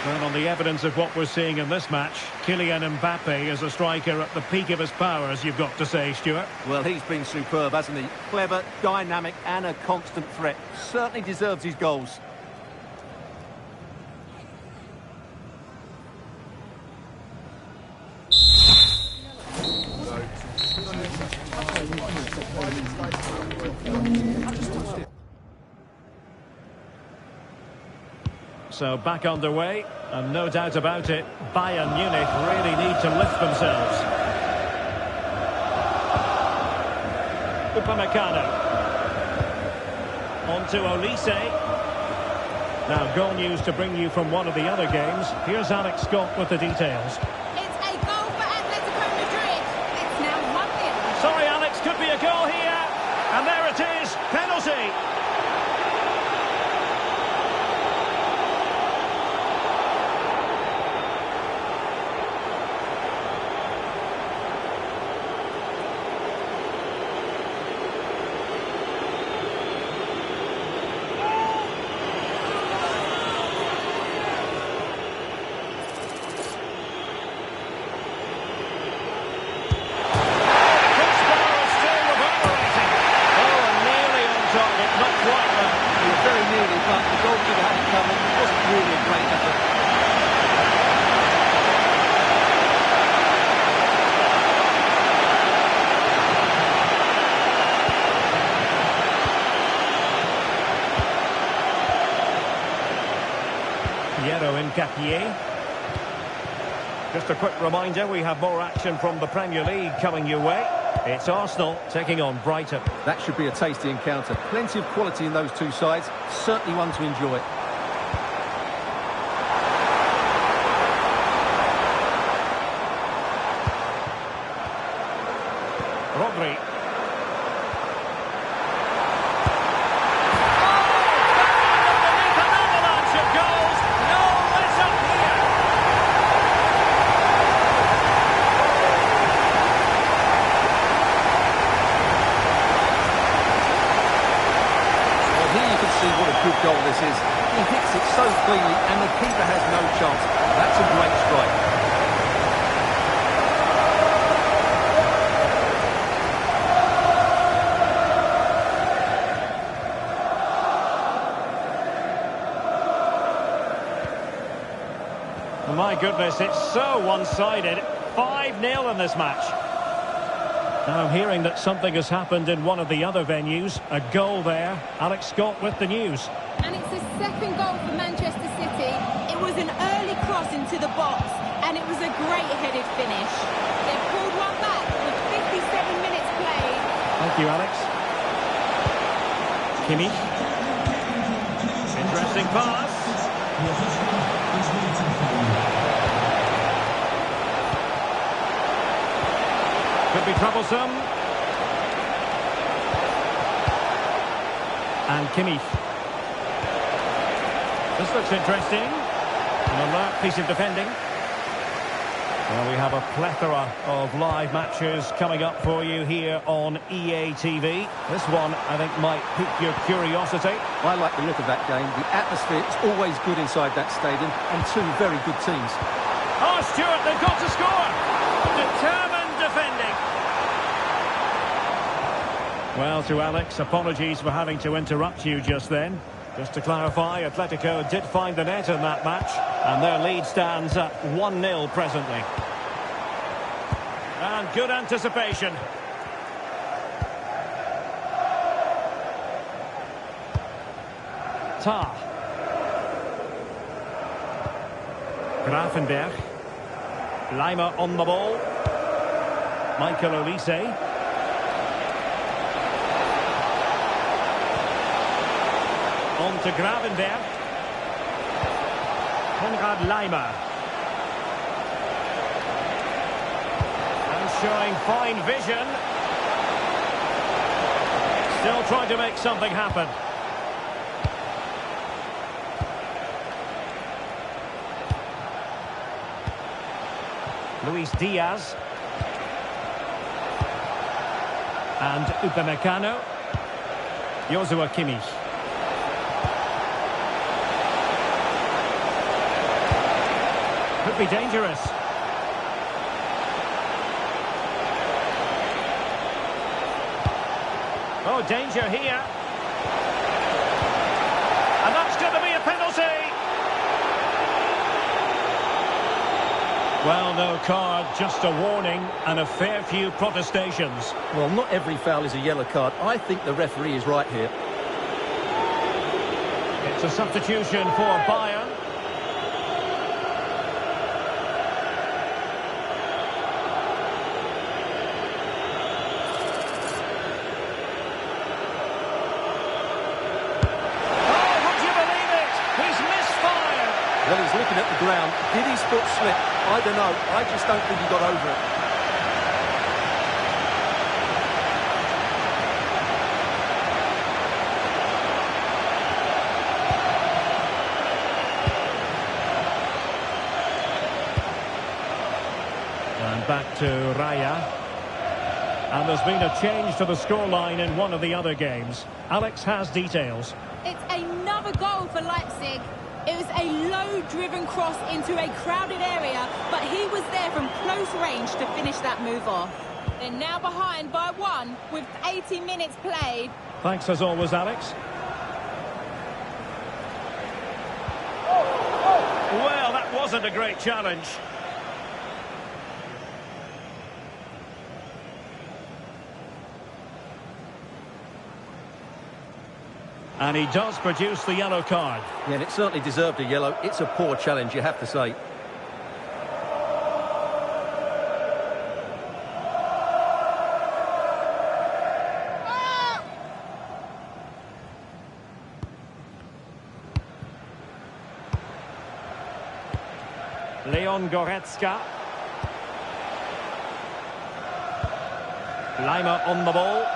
Well, on the evidence of what we're seeing in this match, Kylian Mbappe is a striker at the peak of his powers, you've got to say, Stuart. Well, he's been superb, hasn't he? Clever, dynamic, and a constant threat. Certainly deserves his goals. So back underway, and no doubt about it, Bayern Munich really need to lift themselves. Upamecano. On to Olise. Now, goal news to bring you from one of the other games. Here's Alex Scott with the details. It's a goal for Atletico Madrid. It's now 1-0. Sorry, Alex, could be a goal here. And there it is, penalty. Piero Incapié. Just a quick reminder, we have more action from the Premier League coming your way. It's Arsenal taking on Brighton. That should be a tasty encounter. Plenty of quality in those two sides. Certainly one to enjoy. Rodri. Good goal this is. He hits it so cleanly and the keeper has no chance. That's a great strike. My goodness, it's so one-sided. 5-0 in this match. Now I'm hearing that something has happened in one of the other venues. A goal there. Alex Scott with the news. And it's a second goal for Manchester City. It was an early cross into the box, and it was a great headed finish. They've pulled one back with 57 minutes played. Thank you, Alex. Kimmich. Interesting pass. Could be troublesome. And Kimmich. This looks interesting. An alert piece of defending. Well, we have a plethora of live matches coming up for you here on EA TV. This one, I think, might pique your curiosity. I like the look of that game. The atmosphere is always good inside that stadium, and two very good teams. Oh, Stuart, they've got to score! Determined defending. Well, to Alex, apologies for having to interrupt you just then. Just to clarify, Atletico did find the net in that match, and their lead stands at 1-0 presently. And good anticipation. Tah. Grafenberg. Lima on the ball. Michael Olise. On to Gravenberg. Konrad Lima. And showing fine vision. Still trying to make something happen. Luis Diaz. And Upamecano. Joshua Kimmich. Could be dangerous. Oh, danger here. And that's going to be a penalty. Well, no card, just a warning and a fair few protestations. Well, not every foul is a yellow card. I think the referee is right here. It's a substitution for Bayern. Well, he's looking at the ground. Did his foot slip? I don't know. I just don't think he got over it. And back to Raya. And there's been a change to the scoreline in one of the other games. Alex has details. It's another goal for Leipzig. It was a low-driven cross into a crowded area, but he was there from close range to finish that move off. They're now behind by 1 with 80 minutes played. Thanks as always, Alex. Well, that wasn't a great challenge. And he does produce the yellow card. Yeah, and it certainly deserved a yellow. It's a poor challenge, you have to say. Leon Goretzka. Lima on the ball.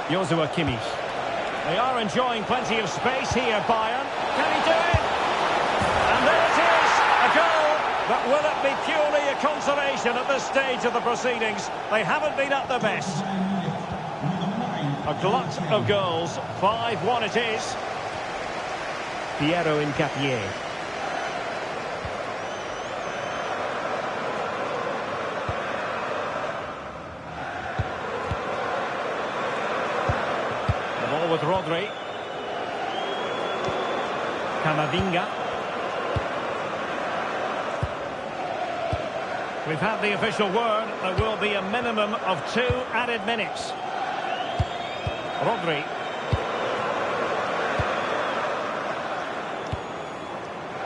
Joshua Kimmich. They are enjoying plenty of space here, Bayern. Can he do it? And there it is, a goal. But will it be purely a consolation at this stage of the proceedings? They haven't been at their best. A glut of goals. 5-1 it is. Piero Incapié. With Rodri. Camavinga. We've had the official word. There will be a minimum of 2 added minutes. Rodri.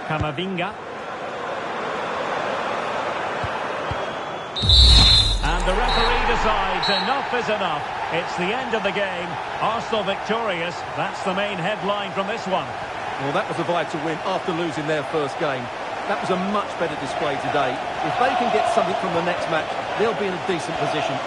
Camavinga. And the referee decides enough is enough. It's the end of the game. Arsenal victorious. That's the main headline from this one. Well, that was a vital win after losing their first game. That was a much better display today. If they can get something from the next match, they'll be in a decent position.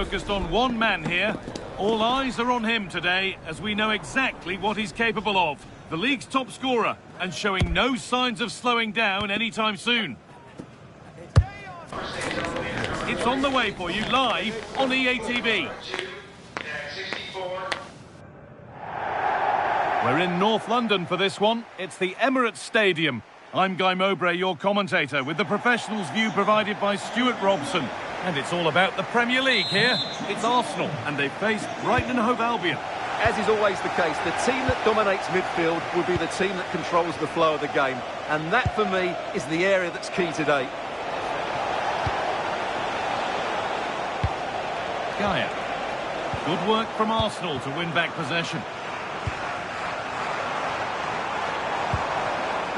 focused on one man here. All eyes are on him today, as we know exactly what he's capable of. The league's top scorer, and showing no signs of slowing down anytime soon. It's on the way for you live on EATV. We're in North London for this one. It's the Emirates Stadium. I'm Guy Mowbray, your commentator, with the professionals' view provided by Stuart Robson. And it's all about the Premier League here. It's Arsenal, and they face Brighton and Hove Albion. As is always the case, the team that dominates midfield will be the team that controls the flow of the game. And that, for me, is the area that's key today. Gaia. Good work from Arsenal to win back possession.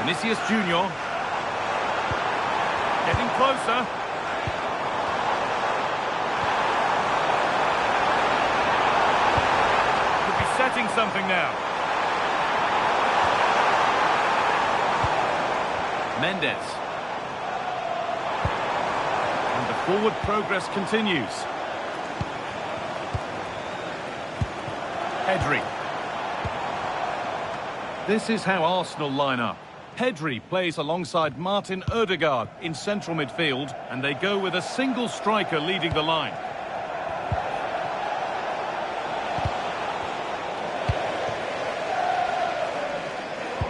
Vinicius Junior. Getting closer. Could be setting something now. Mendes. And the forward progress continues. Pedri. This is how Arsenal line up. Pedri plays alongside Martin Ødegaard in central midfield, and they go with a single striker leading the line.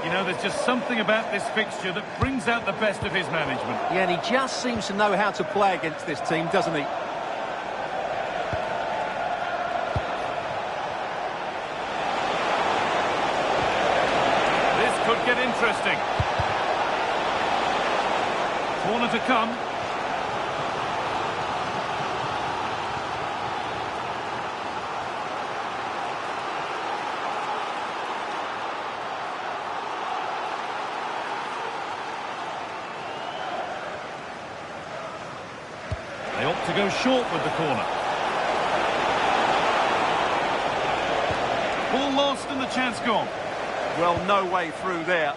You know, there's just something about this fixture that brings out the best of his management. Yeah, and he just seems to know how to play against this team, doesn't he? Could get interesting. Corner to come. They opt to go short with the corner. Ball lost and the chance gone. Well, no way through there.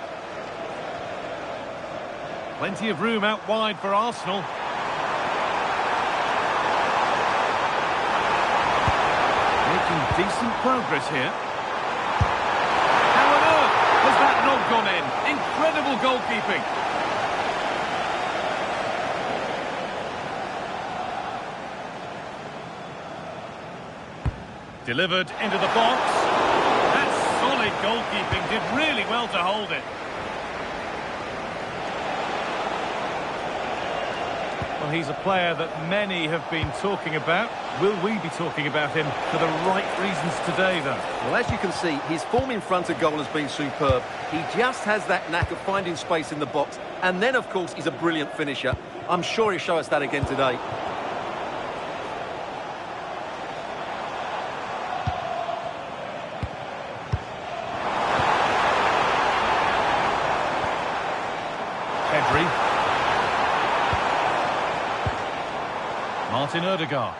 Plenty of room out wide for Arsenal. Making decent progress here. How on earth has that not gone in? Incredible goalkeeping. Delivered into the box. Solid goalkeeping, did really well to hold it. Well, he's a player that many have been talking about. Will we be talking about him for the right reasons today, though? Well, as you can see, his form in front of goal has been superb. He just has that knack of finding space in the box. And then, of course, he's a brilliant finisher. I'm sure he'll show us that again today. Martin Ødegaard.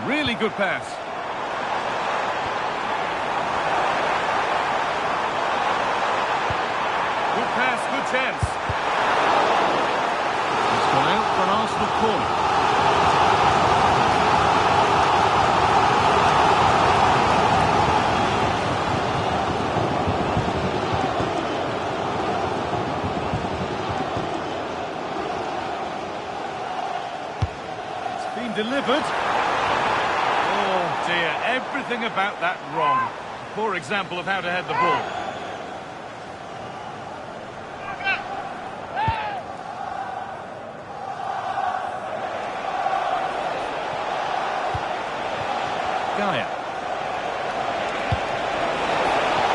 Really good pass. Good pass, good chance. It's gone out for an Arsenal corner. Delivered. Oh dear, everything about that wrong. Poor example of how to head the ball. Gaia.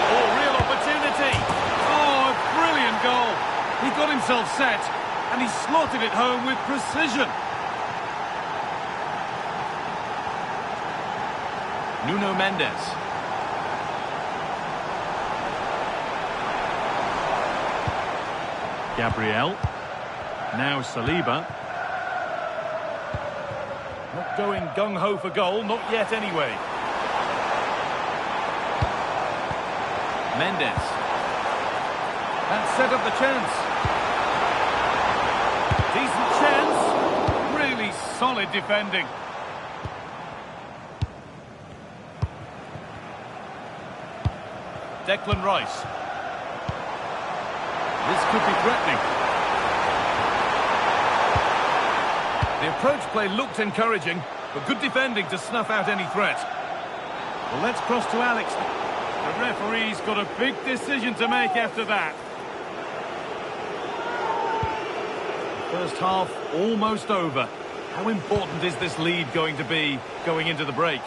Oh, real opportunity. Oh, a brilliant goal. He got himself set and he slotted it home with precision. Nuno Mendes. Gabriel. Now Saliba. Not going gung-ho for goal, not yet anyway. Mendes. That set up the chance. Decent chance. Really solid defending. Declan Rice. This could be threatening. The approach play looked encouraging, but good defending to snuff out any threat. Well, let's cross to Alex. The referee's got a big decision to make after that. First half almost over. How important is this lead going to be going into the break?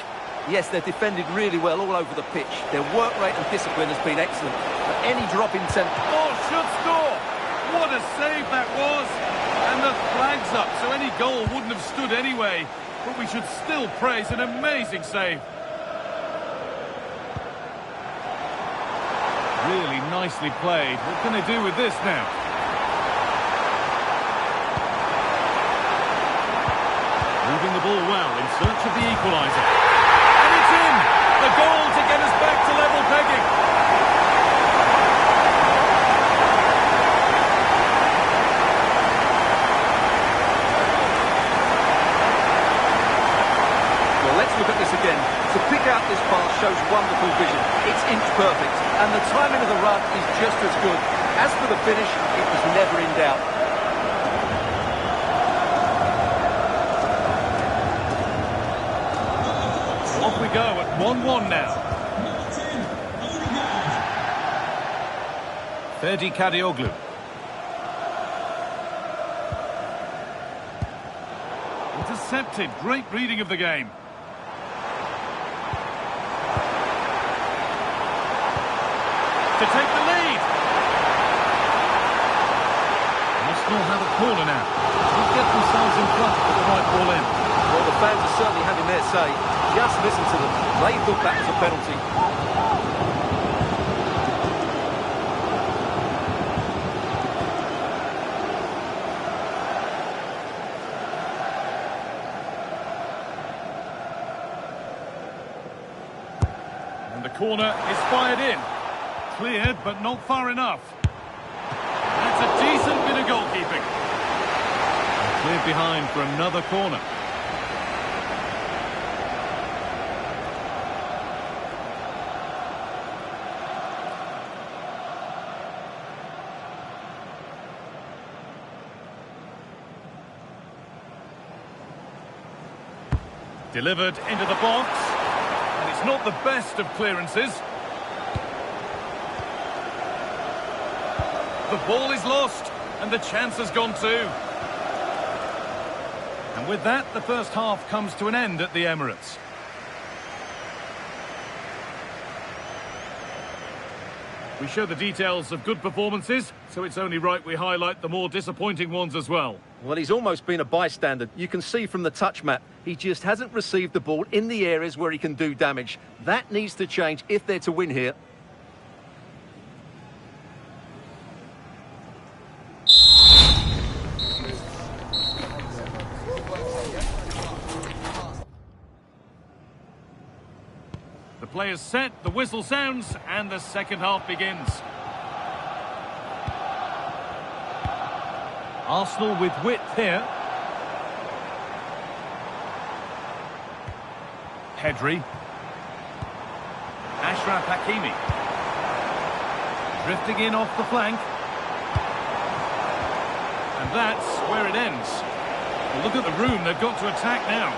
Yes, they've defended really well all over the pitch. Their work rate and discipline has been excellent. But any drop in tempo... Oh, should score! What a save that was! And the flag's up, so any goal wouldn't have stood anyway. But we should still praise an amazing save. Really nicely played. What can they do with this now? Moving the ball well in search of the equaliser. And it's in! The goal to get us back to level pegging. Well, let's look at this again. To pick out this pass shows wonderful vision. It's inch perfect. And the timing of the run is just as good. As for the finish, it was never in doubt. Off we go at 1-1 now. Ferdi Kadioglu. Intercepted. Great reading of the game. To take the lead. Arsenal have a corner now. They get themselves in front with the right ball in. Well, the fans are certainly having their say. Just listen to them. They thought that was a penalty. And the corner is fired in. Cleared, but not far enough. That's a decent bit of goalkeeping. And cleared behind for another corner. Delivered into the box. And it's not the best of clearances. The ball is lost, and the chance has gone too. And with that, the first half comes to an end at the Emirates. We show the details of good performances, so it's only right we highlight the more disappointing ones as well. Well, he's almost been a bystander. You can see from the touch map, he just hasn't received the ball in the areas where he can do damage. That needs to change if they're to win here. The players set, the whistle sounds, and the second half begins. Arsenal with width here. Pedri. Ashraf Hakimi. Drifting in off the flank. And that's where it ends. Well, look at the room they've got to attack now.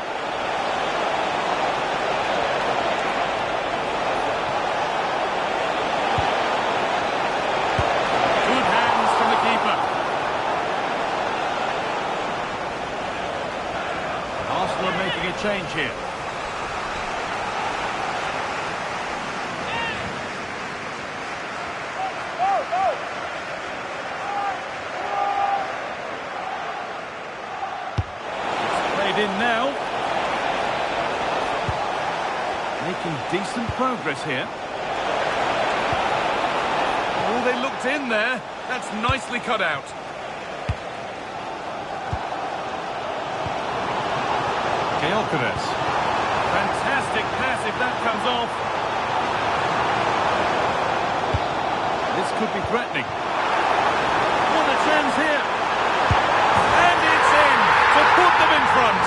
Good hands from the keeper. Arsenal are making a change here. In now. Making decent progress here. Oh, they looked in there. That's nicely cut out. Gyökeres. Fantastic pass if that comes off. This could be threatening. What a chance here. And it's in to put them in front.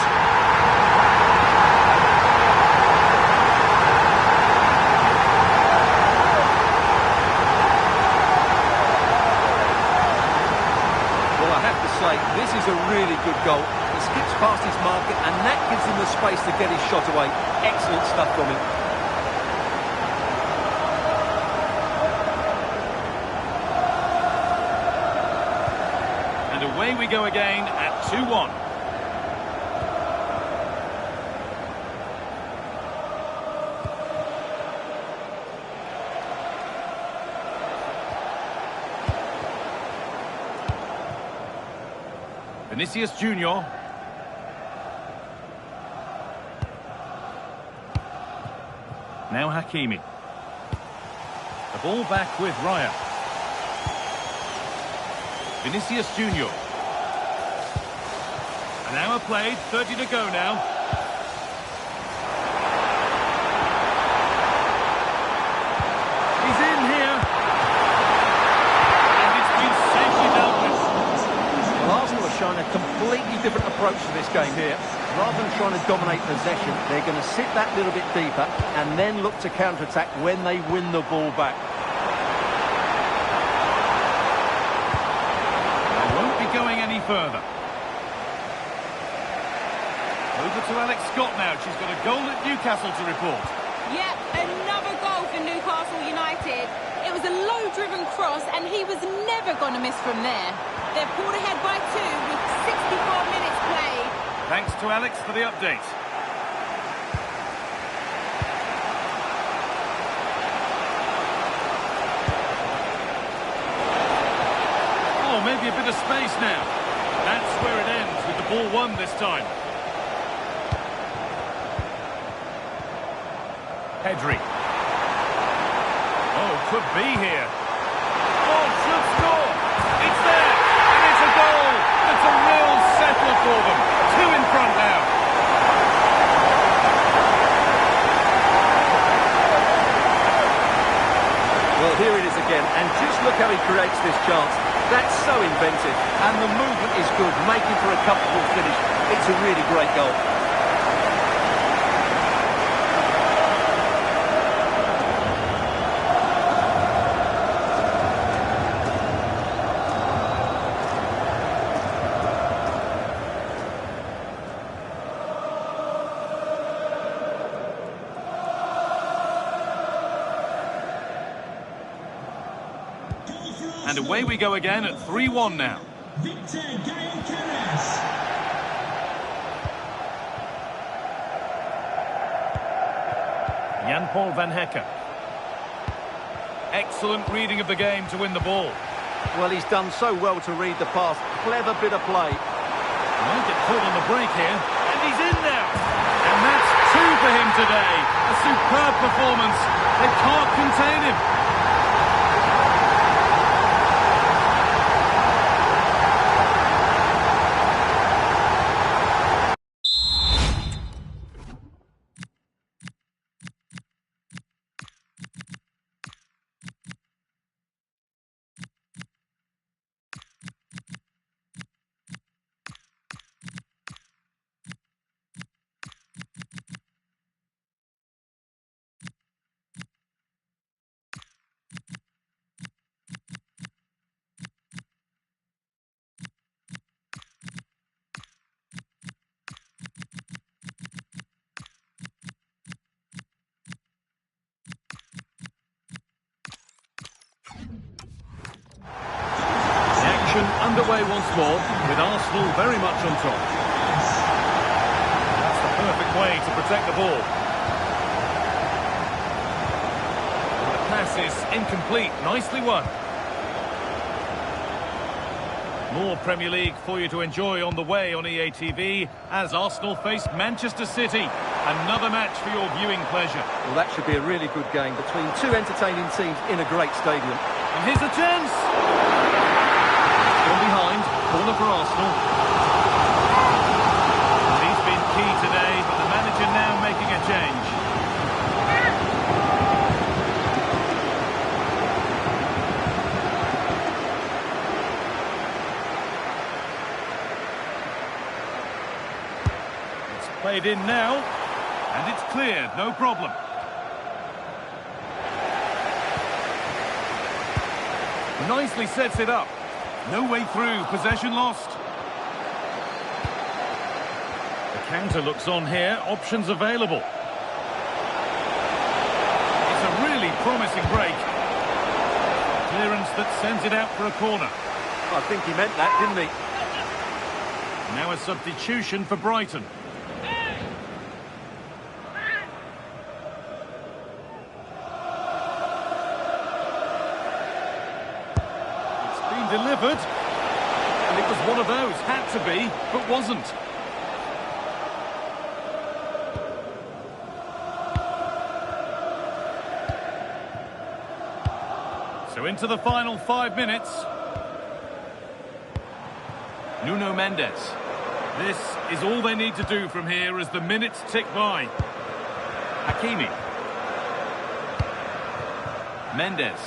goal. He skips past his marker, and that gives him the space to get his shot away. Excellent stuff from him. And away we go again at 2-1. Vinicius Junior. Now Hakimi. The ball back with Raya. Vinicius Junior. An hour played, 30 to go now. He's in here. And it's been safely dealt with. Well, Arsenal are showing a completely different approach to this game here. Rather than trying to dominate possession, they're going to sit that little bit deeper and then look to counter-attack when they win the ball back. They won't be going any further. Over to Alex Scott now. She's got a goal at Newcastle to report. Yep, another goal for Newcastle United. It was a low-driven cross, and he was never going to miss from there. They're pulled ahead by 2 with 64 minutes played. Thanks to Alex for the update. Oh, maybe a bit of space now. That's where it ends, with the ball won this time. Pedri. Oh, could be here. Oh, should score. It's there. And it's a goal. It's a real settle for them. 2 in front now. Well, here it is again, and just look how he creates this chance. That's so inventive, and the movement is good, making for a comfortable finish. It's a really great goal. And away we go again at 3-1 now. Victor Gyokeres. Jan-Paul van Hecke. Excellent reading of the game to win the ball. Well, he's done so well to read the pass. Clever bit of play. Might get caught on the break here. And he's in there. And that's 2 for him today. A superb performance. They can't contain him. Underway once more, with Arsenal very much on top. That's the perfect way to protect the ball. The pass is incomplete, nicely won. More Premier League for you to enjoy on the way on EATV as Arsenal face Manchester City. Another match for your viewing pleasure. Well, that should be a really good game between 2 entertaining teams in a great stadium. And here's a chance! From behind, corner for Arsenal. He's been key today, but the manager now making a change. It's played in now, and it's cleared, no problem. Nicely sets it up. No way through, possession lost. Counter looks on here, options available. It's a really promising break. Clearance that sends it out for a corner. I think he meant that, didn't he? Now a substitution for Brighton. It's been delivered. And it was one of those, had to be, but wasn't. So into the final 5 minutes. Nuno Mendes. This is all they need to do from here as the minutes tick by. Hakimi. Mendes.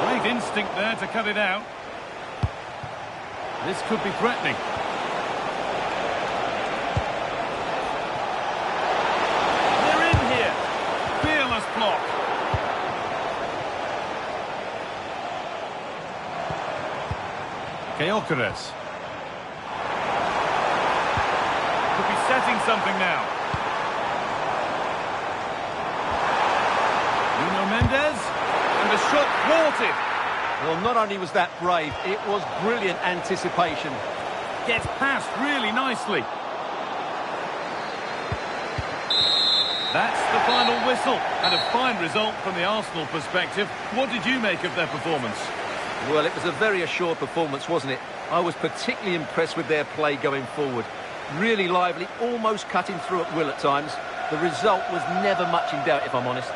Great instinct there to cut it out. This could be threatening. They're in here. Fearless block. Gyökeres. Could be setting something now. Nuno Mendes. And the shot thwarted. Well, not only was that brave, it was brilliant anticipation. Gets past really nicely. That's the final whistle. And a fine result from the Arsenal perspective. What did you make of their performance? Well, it was a very assured performance, wasn't it? I was particularly impressed with their play going forward. Really lively, almost cutting through at will at times. The result was never much in doubt, if I'm honest.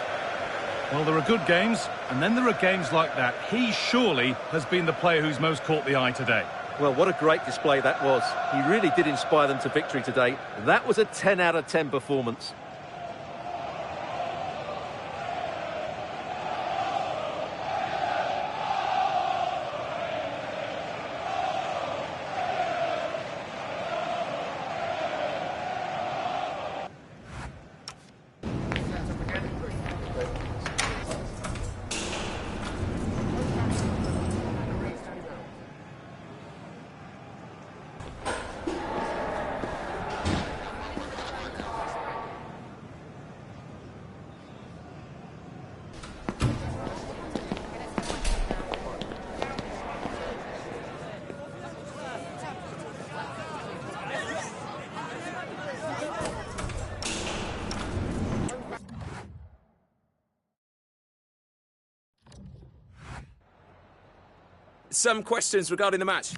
Well, there are good games, and then there are games like that. He surely has been the player who's most caught the eye today. Well, what a great display that was. He really did inspire them to victory today. That was a 10 out of 10 performance. Some questions regarding the match.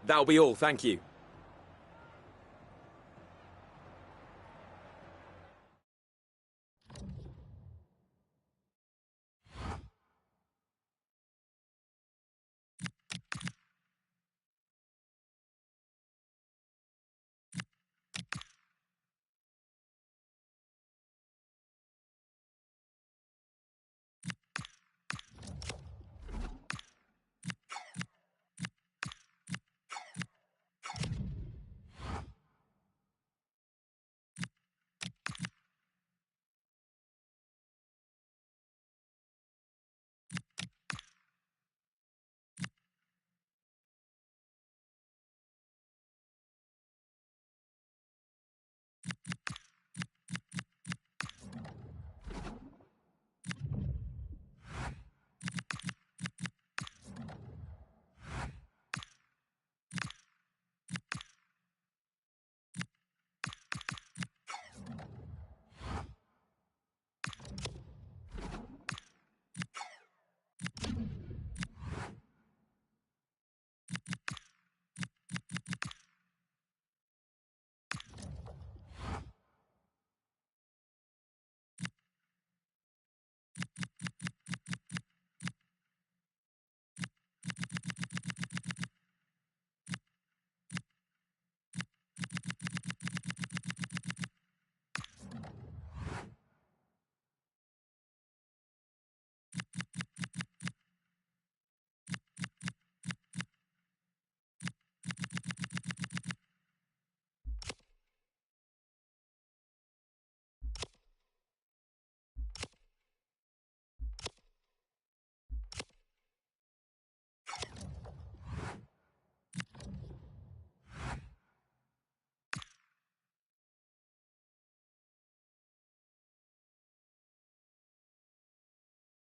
That'll be all, thank you.